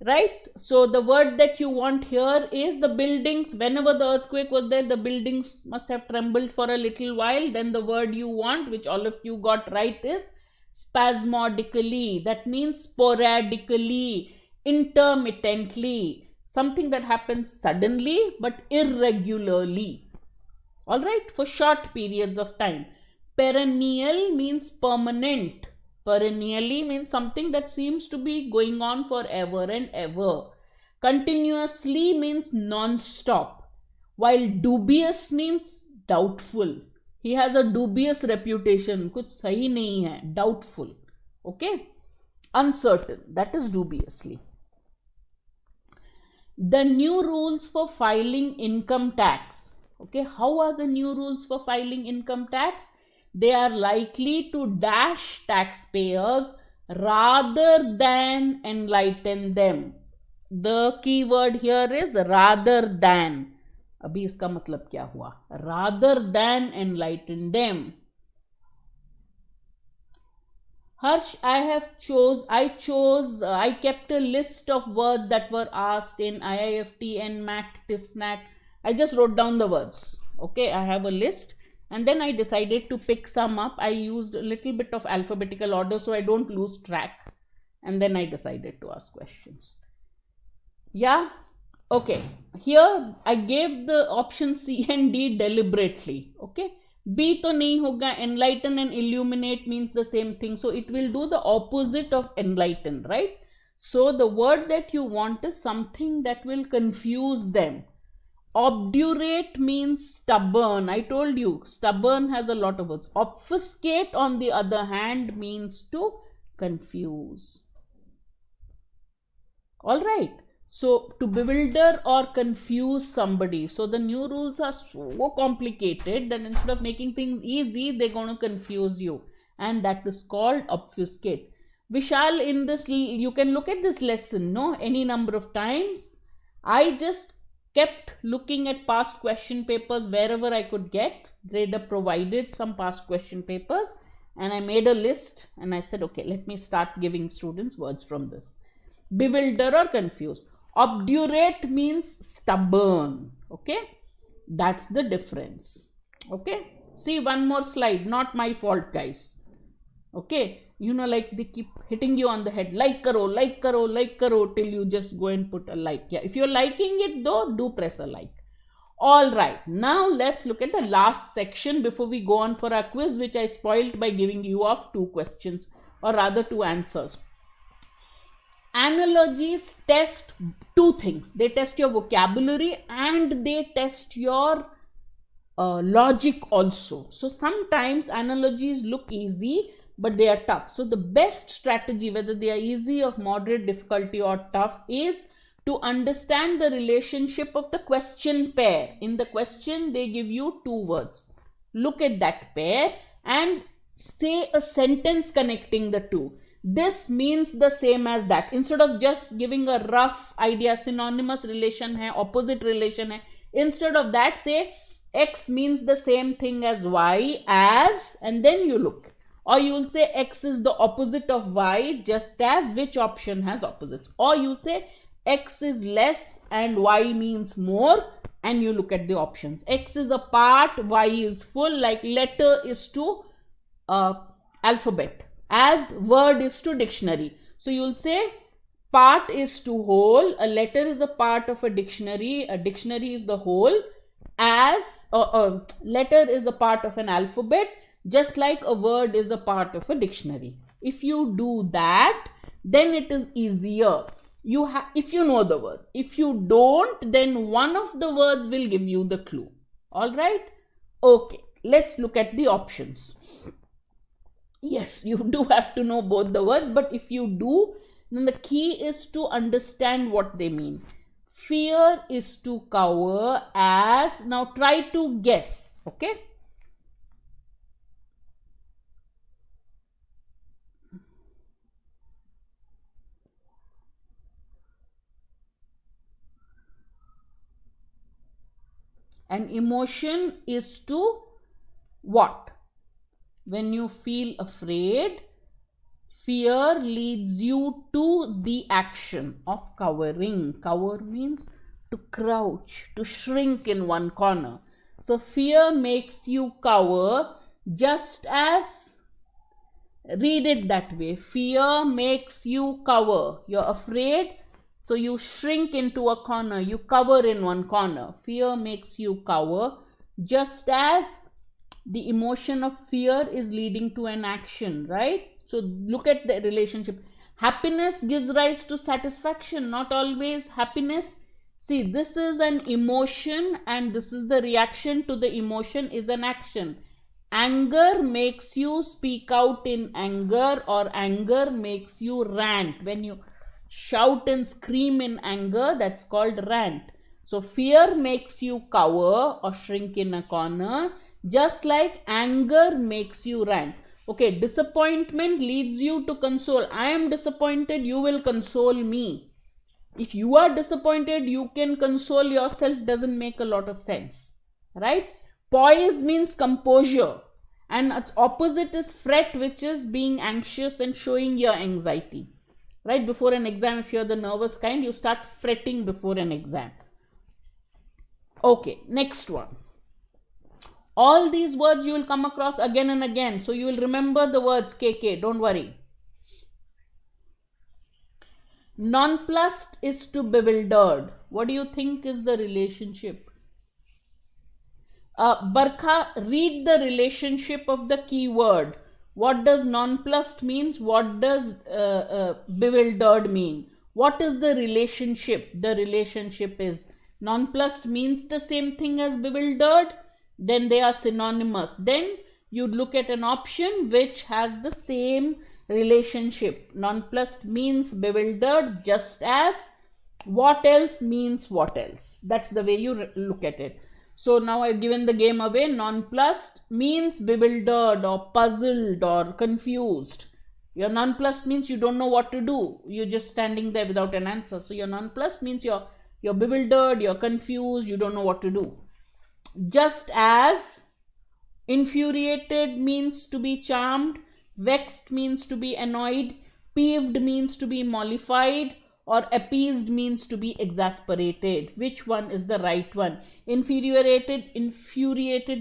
Right? So the word that you want here is the buildings. Whenever the earthquake was there, the buildings must have trembled for a little while. Then the word you want, which all of you got right, is spasmodically. That means sporadically, intermittently. Something that happens suddenly but irregularly. Alright? For short periods of time. Perennial means permanent. Perennially means something that seems to be going on forever and ever. Continuously means non-stop, while dubious means doubtful. He has a dubious reputation. कुछ सही नहीं है. Doubtful. Okay. Uncertain. That is dubiously. The new rules for filing income tax. Okay. How are the new rules for filing income tax? They are likely to dash taxpayers rather than enlighten them. The key word here is rather than. अभी इसका मतलब क्या हुआ? Rather than enlighten them. Harsh, I kept a list of words that were asked in IIFT, NMAT, TISNAT. I just wrote down the words. Okay, I have a list. And then I decided to pick some up. I used a little bit of alphabetical order so I don't lose track. And then I decided to ask questions. Yeah. Okay. Here I gave the option C and D deliberately. Okay. B to nahi hoga. Enlighten and illuminate means the same thing. So it will do the opposite of enlighten, right? So the word that you want is something that will confuse them. Obdurate means stubborn. I told you, stubborn has a lot of words. Obfuscate, on the other hand, means to confuse. All right. So, to bewilder or confuse somebody. So, the new rules are so complicated that instead of making things easy, they're going to confuse you. And that is called obfuscate. Vishal, in this, you can look at this lesson, no? Any number of times. I just kept looking at past question papers wherever I could get. Gradeup provided some past question papers and I made a list and I said, okay, let me start giving students words from this. Bewilder or confused. Obdurate means stubborn. Okay, that's the difference. Okay, see one more slide. Not my fault, guys. Okay, you know, like they keep hitting you on the head, like karo, till you just go and put a like. Yeah, if you're liking it though, do press a like. All right, now let's look at the last section before we go on for our quiz, which I spoiled by giving you off 2 questions, or rather 2 answers. Analogies test 2 things. They test your vocabulary and they test your logic also. So sometimes analogies look easy, but they are tough. So the best strategy, whether they are easy or moderate difficulty or tough, is to understand the relationship of the question pair. In the question, they give you 2 words. Look at that pair and say a sentence connecting the 2. This means the same as that. Instead of just giving a rough idea, synonymous relation hai, opposite relation hai. Instead of that, say X means the same thing as Y as, and then you look. Or you will say X is the opposite of Y, just as which option has opposites. Or you say X is less and Y means more, and you look at the options. X is a part, Y is full, like letter is to alphabet, as word is to dictionary. So you will say part is to whole, a letter is a part of a dictionary is the whole, as a letter is a part of an alphabet, just like a word is a part of a dictionary. If you do that, then it is easier. If you know the words. If you don't, then one of the words will give you the clue. All right? Okay, let's look at the options. Yes, you do have to know both the words, but if you do, then the key is to understand what they mean. Fear is to cover as, now try to guess, okay? An emotion is to what? When you feel afraid, fear leads you to the action of covering. Cover means to crouch, to shrink in one corner. So fear makes you cover, just as, read it that way. Fear makes you cover. You're afraid, so you shrink into a corner. You cover in one corner. Fear makes you cover, just as the emotion of fear is leading to an action, right? So look at the relationship. Happiness gives rise to satisfaction, not always. Happiness, see, this is an emotion and this is the reaction to the emotion is an action. Anger makes you speak out in anger, or anger makes you rant. When you shout and scream in anger, that's called rant. So fear makes you cower or shrink in a corner, just like anger makes you rant. Okay, disappointment leads you to console. I am disappointed, you will console me. If you are disappointed, you can console yourself, doesn't make a lot of sense, right? Poise means composure, and its opposite is fret, which is being anxious and showing your anxiety, right? Before an exam, if you're the nervous kind, you start fretting before an exam. Okay, next one. All these words you will come across again and again. So you will remember the words KK, don't worry. Nonplussed is to bewildered. What do you think is the relationship? Barkha, read the relationship of the keyword. What does nonplussed means? What does bewildered mean? What is the relationship? The relationship is nonplussed means the same thing as bewildered. Then they are synonymous. Then you look at an option which has the same relationship. Nonplussed means bewildered, just as what else means what else. That's the way you look at it. So now I've given the game away. Nonplussed means bewildered or puzzled or confused. Your nonplussed means you don't know what to do. You're just standing there without an answer. So your nonplussed means you're bewildered, you're confused, you don't know what to do. Just as infuriated means to be charmed, vexed means to be annoyed, peeved means to be mollified, or appeased means to be exasperated. Which one is the right one? Infuriated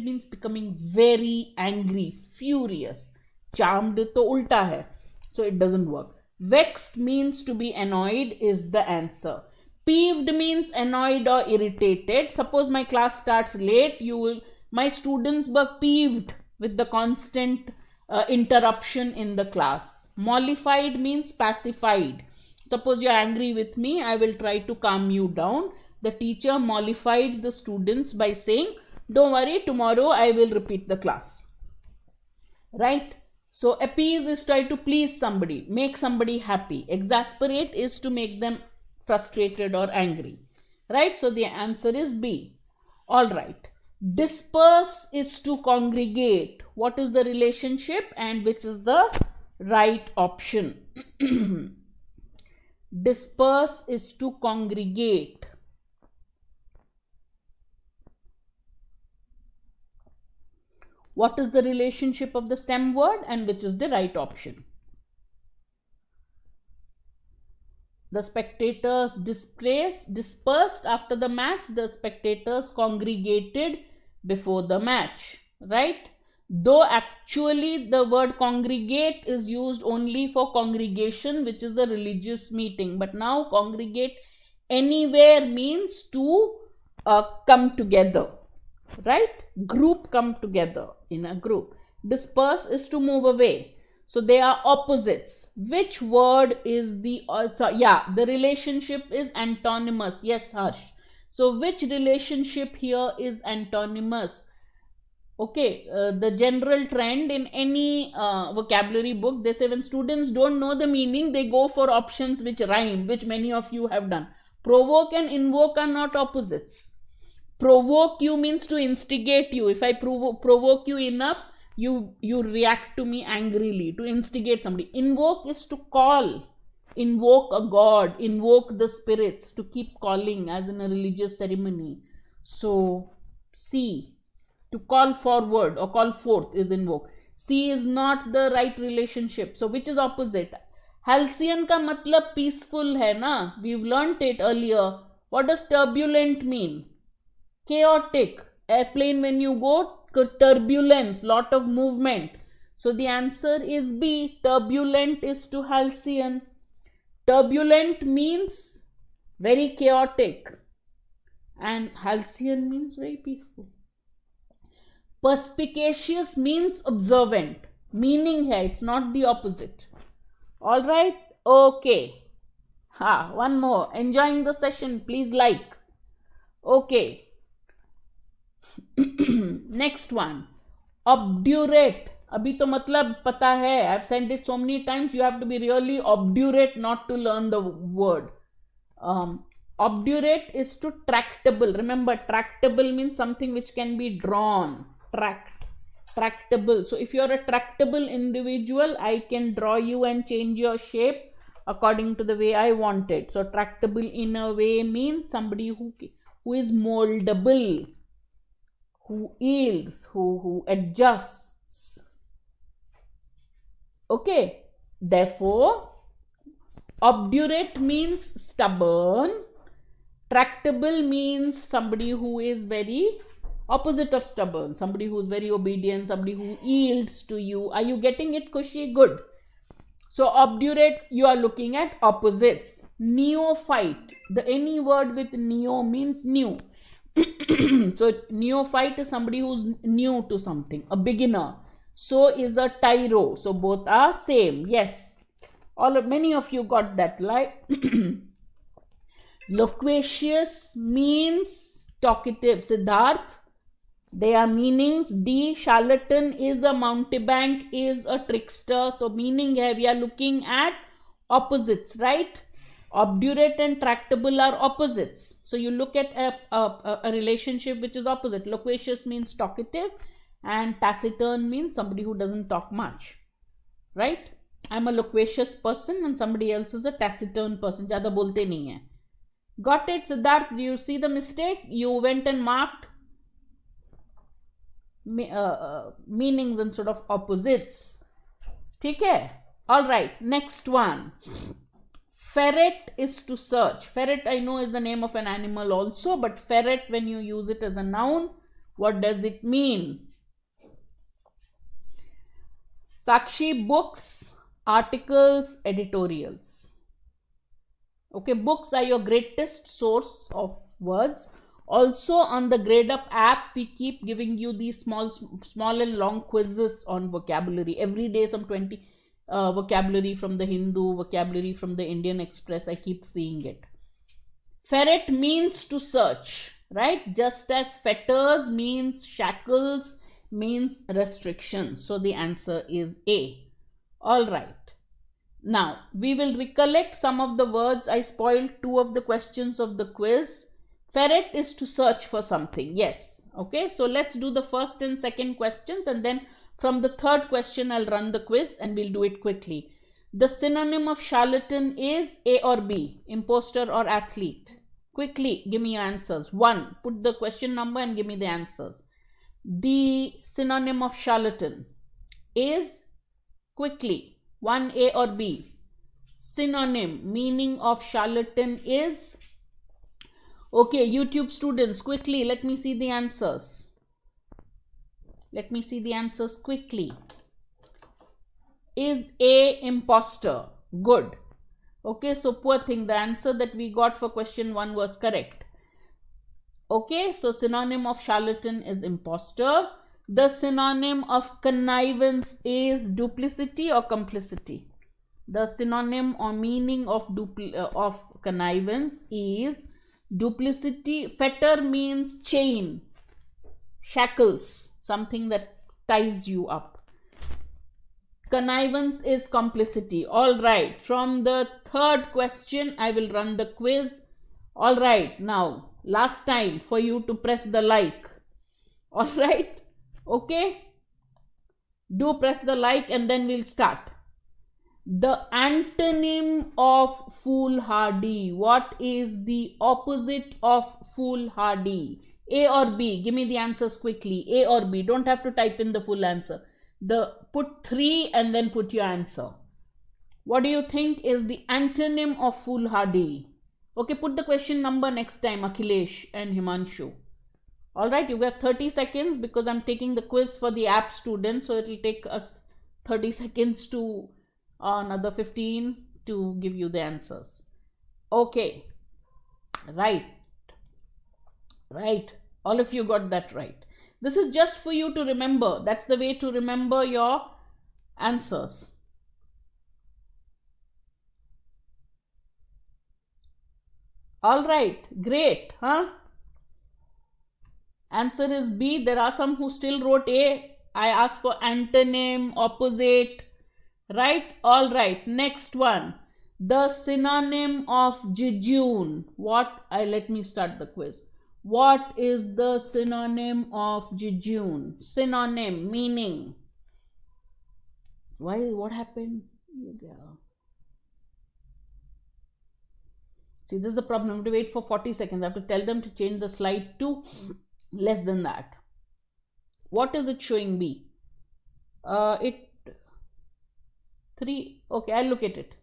means becoming very angry, furious. Charmed to ulta hai, so it doesn't work. Vexed means to be annoyed is the answer. Peeved means annoyed or irritated. Suppose my class starts late, my students were peeved with the constant interruption in the class. Mollified means pacified. Suppose you're angry with me, I will try to calm you down. The teacher mollified the students by saying, don't worry, tomorrow I will repeat the class. Right? So appease is try to please somebody, make somebody happy. Exasperate is to make them frustrated or angry, right? So the answer is B. All right. Disperse is to congregate. What is the relationship and which is the right option? Disperse is to congregate. What is the relationship of the stem word and which is the right option? The spectators dispersed after the match. The spectators congregated before the match, right? Though actually the word congregate is used only for congregation, which is a religious meeting. But now congregate anywhere means to come together, right? Group come together in a group. Disperse is to move away. So they are opposites. Which word is the relationship is antonymous. Yes, Harsh. So which relationship here is antonymous? Okay, the general trend in any vocabulary book, they say when students don't know the meaning, they go for options which rhyme, which many of you have done. Provoke and invoke are not opposites. Provoke you means to instigate you. If I provoke you enough, you react to me angrily, to instigate somebody. Invoke is to call, invoke a god, invoke the spirits, to keep calling as in a religious ceremony. So C, to call forward or call forth is invoke. C is not the right relationship. So which is opposite? Halcyon ka matlab peaceful hai na, we've learnt it earlier. What does turbulent mean? Chaotic. Airplane, when you go, turbulence, lot of movement. So the answer is B. Turbulent is to halcyon. Turbulent means very chaotic and halcyon means very peaceful. Perspicacious means observant. Meaning hai, it's not the opposite. All right. Okay. One more. Enjoying the session, please like. Okay. Next one. Obdurate. अभी तो मतलब पता है. I've sent it so many times. You have to be really obdurate not to learn the word. Obdurate is to tractable. Remember, tractable means something which can be drawn. Tractable. So if you're a tractable individual, I can draw you and change your shape according to the way I want it. So tractable in a way means somebody who is moldable, who yields, who adjusts. Okay. Therefore, obdurate means stubborn. Tractable means somebody who is very opposite of stubborn, somebody who is very obedient, somebody who yields to you. Are you getting it, Kushi? Good. So obdurate, you are looking at opposites. Neophyte. Any word with neo means new. So neophyte is somebody who's new to something, a beginner. So is a tyro. So both are same. Yes. Many of you got that, right? Loquacious means talkative. Siddharth. Their meanings. D. Charlatan is a mountebank, is a trickster. So meaning here we are looking at opposites, right? Obdurate and tractable are opposites. So you look at a relationship which is opposite. Loquacious means talkative and taciturn means somebody who doesn't talk much, right? I'm a loquacious person and somebody else is a taciturn person. Zyada bolte nahi hai. Got it, Siddharth? Do you see the mistake? You went and marked meanings instead of opposites. ठीक है? All right. Next one. Ferret is to search. Ferret, I know, is the name of an animal also, but ferret, when you use it as a noun, what does it mean? Sakshi, books, articles, editorials. Okay, books are your greatest source of words. Also on the Gradeup app, we keep giving you these small and long quizzes on vocabulary. Every day some 20 vocabulary from the Hindu, vocabulary from the Indian Express. I keep seeing it. Ferret means to search, right? Just as fetters means shackles, means restrictions. So the answer is A. All right. Now, we will recollect some of the words. I spoiled 2 of the questions of the quiz. Ferret is to search for something. Yes. Okay. So let's do the first and second questions, and then from the third question, I'll run the quiz and we'll do it quickly. The synonym of charlatan is A or B, imposter or athlete. Quickly, give me your answers. 1. Put the question number and give me the answers. The synonym of charlatan is, quickly, 1, A or B. Synonym, meaning of charlatan is, okay, YouTube students, quickly, let me see the answers. Let me see the answers quickly. Is A, imposter. Good. Okay, so poor thing, the answer that we got for question 1 was correct. Okay, so synonym of charlatan is imposter. The synonym of connivance is duplicity or complicity. The synonym or meaning of connivance is duplicity. Fetter means chain, shackles, something that ties you up. Connivance is complicity. All right. From the third question, I will run the quiz. All right. Now, last time for you to press the like. All right. Okay. Do press the like and then we'll start. The antonym of foolhardy. What is the opposite of foolhardy? A or B? Give me the answers quickly. A or B? Don't have to type in the full answer. Put 3 and then put your answer. What do you think is the antonym of foolhardy? Okay, put the question number next time, Akhilesh and Himanshu. All right, you got 30 seconds because I'm taking the quiz for the app students. So it will take us 30 seconds to another 15 to give you the answers. Okay, right. All of you got that right. This is just for you to remember. That's the way to remember your answers. All right, great, huh? Answer is B. There are some who still wrote A. I asked for antonym, opposite, right? All right, next one. The synonym of jejune. Let me start the quiz. What is the synonym of jejune? Synonym, meaning. What happened? Yeah. See, this is the problem. I have to wait for 40 seconds. I have to tell them to change the slide to less than that. What is it showing B? Okay, I'll look at it.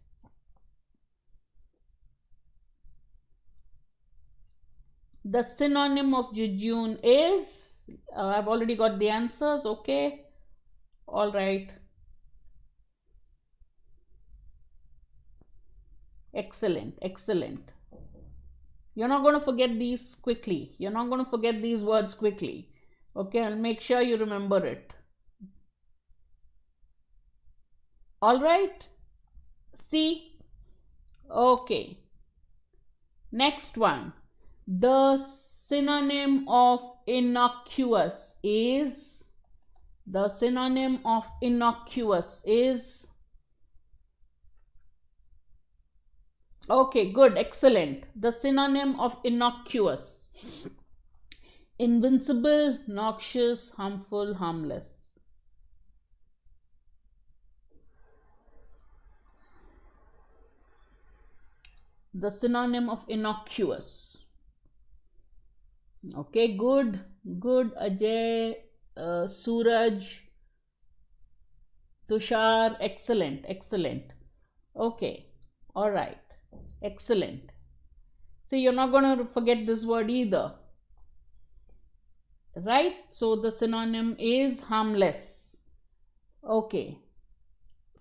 The synonym of jejune is, I've already got the answers. Okay, all right. Excellent, excellent. You're not going to forget these quickly. You're not going to forget these words quickly. Okay, I'll make sure you remember it. All right. C. Okay. Next one. The synonym of innocuous is. The synonym of innocuous is. Okay, good, excellent. The synonym of innocuous. Invincible, noxious, harmful, harmless. The synonym of innocuous. Okay, good, Ajay, Suraj, Tushar, excellent. Okay, all right, excellent. See, you're not going to forget this word either, right? So the synonym is harmless. Okay,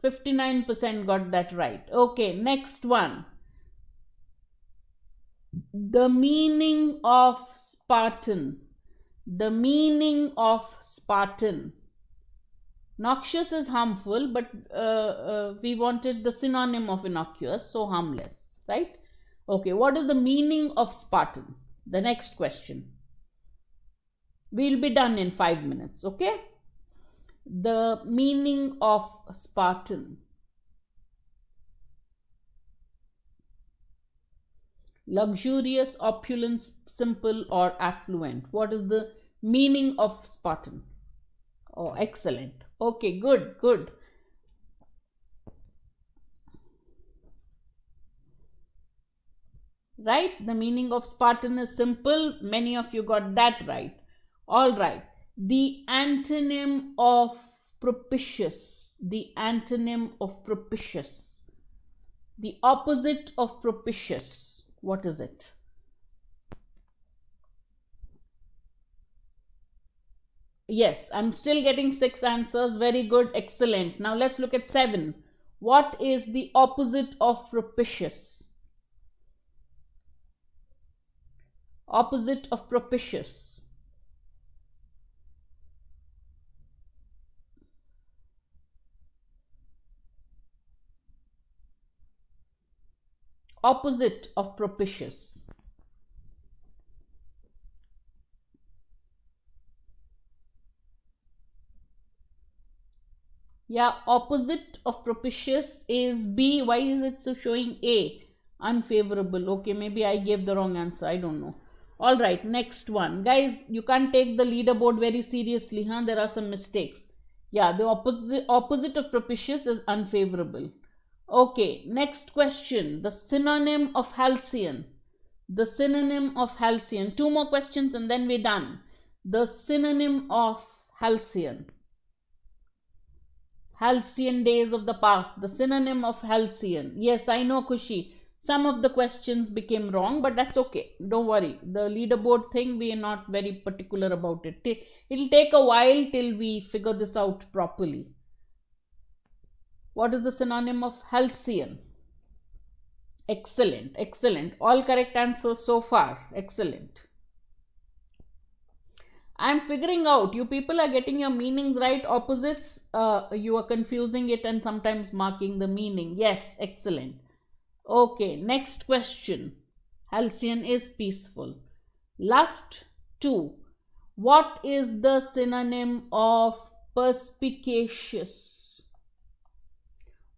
59% got that right. Okay, next one. The meaning of Spartan. The meaning of Spartan. Noxious is harmful, but we wanted the synonym of innocuous, so harmless, right? Okay, what is the meaning of Spartan? The next question. We'll be done in 5 minutes, okay? The meaning of Spartan. Luxurious, opulent, simple, or affluent. What is the meaning of Spartan? Oh, excellent. Okay, good. Right? The meaning of Spartan is simple. Many of you got that right. All right. The antonym of propitious. The antonym of propitious. The opposite of propitious. What is it? Yes, I'm still getting 6 answers. Very good. Excellent. Now let's look at 7. What is the opposite of propitious? Opposite of propitious. Opposite of propitious. Yeah, opposite of propitious is B. Why is it so showing A? Unfavorable. Okay, maybe I gave the wrong answer. I don't know. All right, next one. Guys, you can't take the leaderboard very seriously, huh? There are some mistakes. Yeah, the opposite of propitious is unfavorable. Okay, next question. The synonym of halcyon. The synonym of halcyon. 2 more questions and then we're done. The synonym of halcyon. Halcyon days of the past. The synonym of halcyon. Yes, I know, Kushi. Some of the questions became wrong, but that's okay. Don't worry. The leaderboard thing, we are not very particular about it. It'll take a while till we figure this out properly. What is the synonym of halcyon? Excellent, excellent. All correct answers so far. Excellent. I'm figuring out, you people are getting your meanings right. Opposites, you are confusing it and sometimes marking the meaning. Yes, excellent. Okay, next question. Halcyon is peaceful. Last two. What is the synonym of perspicacious?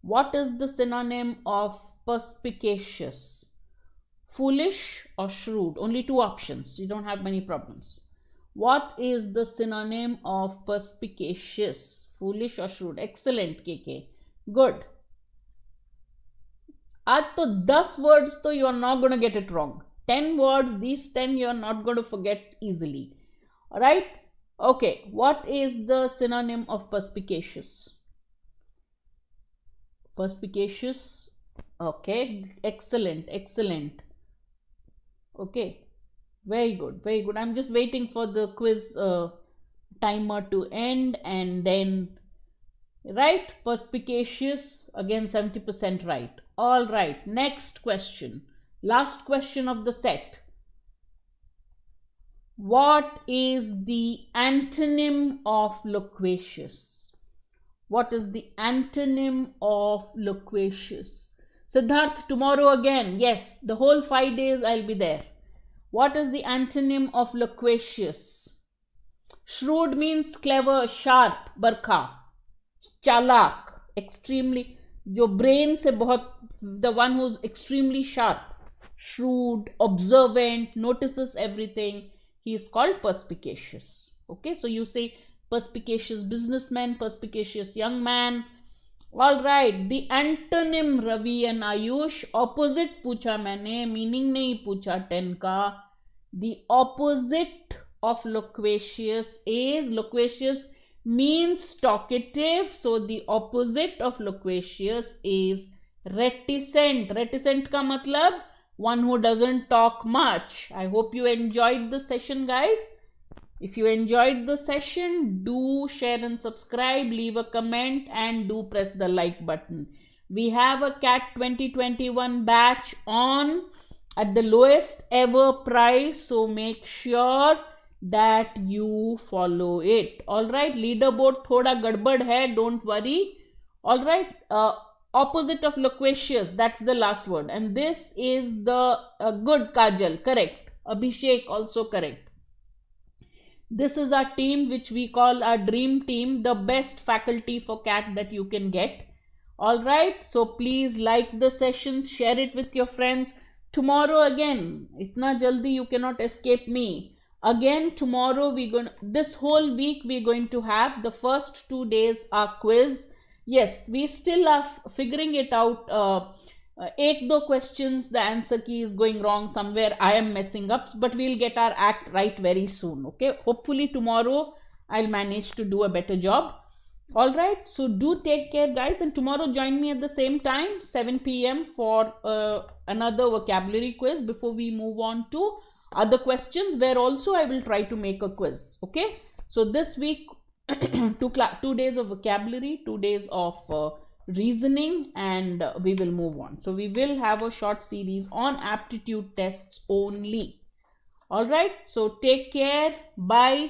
What is the synonym of perspicacious? Foolish or shrewd? Only two options. You don't have many problems. What is the synonym of perspicacious? Foolish or shrewd? Excellent, KK. Good. आज तो 10 words तो you are not going to get it wrong. 10 words, these 10 you are not going to forget easily. Alright? Okay. What is the synonym of perspicacious? Perspicacious. Okay. Excellent. Excellent. Okay. Very good. Very good. I'm just waiting for the quiz timer to end, and then, right? Perspicacious. Again, 70% right. All right. Next question. Last question of the set. What is the antonym of loquacious? What is the antonym of loquacious? Siddharth, tomorrow again. Yes, the whole 5 days I'll be there. What is the antonym of loquacious? Shrewd means clever, sharp, barkha. Chalak, extremely, जो brain से बहुत, the one who's extremely sharp, shrewd, observant, notices everything, he is called perspicacious. Okay, so you say perspicacious businessman, perspicacious young man. All right, the antonym, Ravi and Ayush, opposite पूछा मैंने, meaning नहीं पूछा 10 का. The opposite of loquacious is, loquacious means talkative, so the opposite of loquacious is reticent. Reticent का मतलब one who doesn't talk much. I hope you enjoyed the session, guys. If you enjoyed the session, do share and subscribe, leave a comment, and do press the like button. We have a CAT 2021 batch on at the lowest ever price, so make sure that you follow it. All right, leaderboard thoda gadbad hai, don't worry. All right, opposite of loquacious, that's the last word, and this is the good. Kajal, correct. Abhishek, also correct. This is our team, which we call our dream team, the best faculty for CAT that you can get. All right, so please like the sessions, share it with your friends. Tomorrow again, itna jaldi you cannot escape me. Again, tomorrow this whole week we're going to have the first 2 days our quiz. Yes, we still are figuring it out. 1-2 questions, the answer key is going wrong somewhere. I am messing up, but we'll get our act right very soon. Okay, hopefully tomorrow I'll manage to do a better job. All right, so do take care, guys, and tomorrow join me at the same time, 7 p.m. for another vocabulary quiz before we move on to other questions, where also I will try to make a quiz. Okay, so this week 2 days of vocabulary, 2 days of reasoning, and we will move on. So we will have a short series on aptitude tests only. All right, so take care. Bye.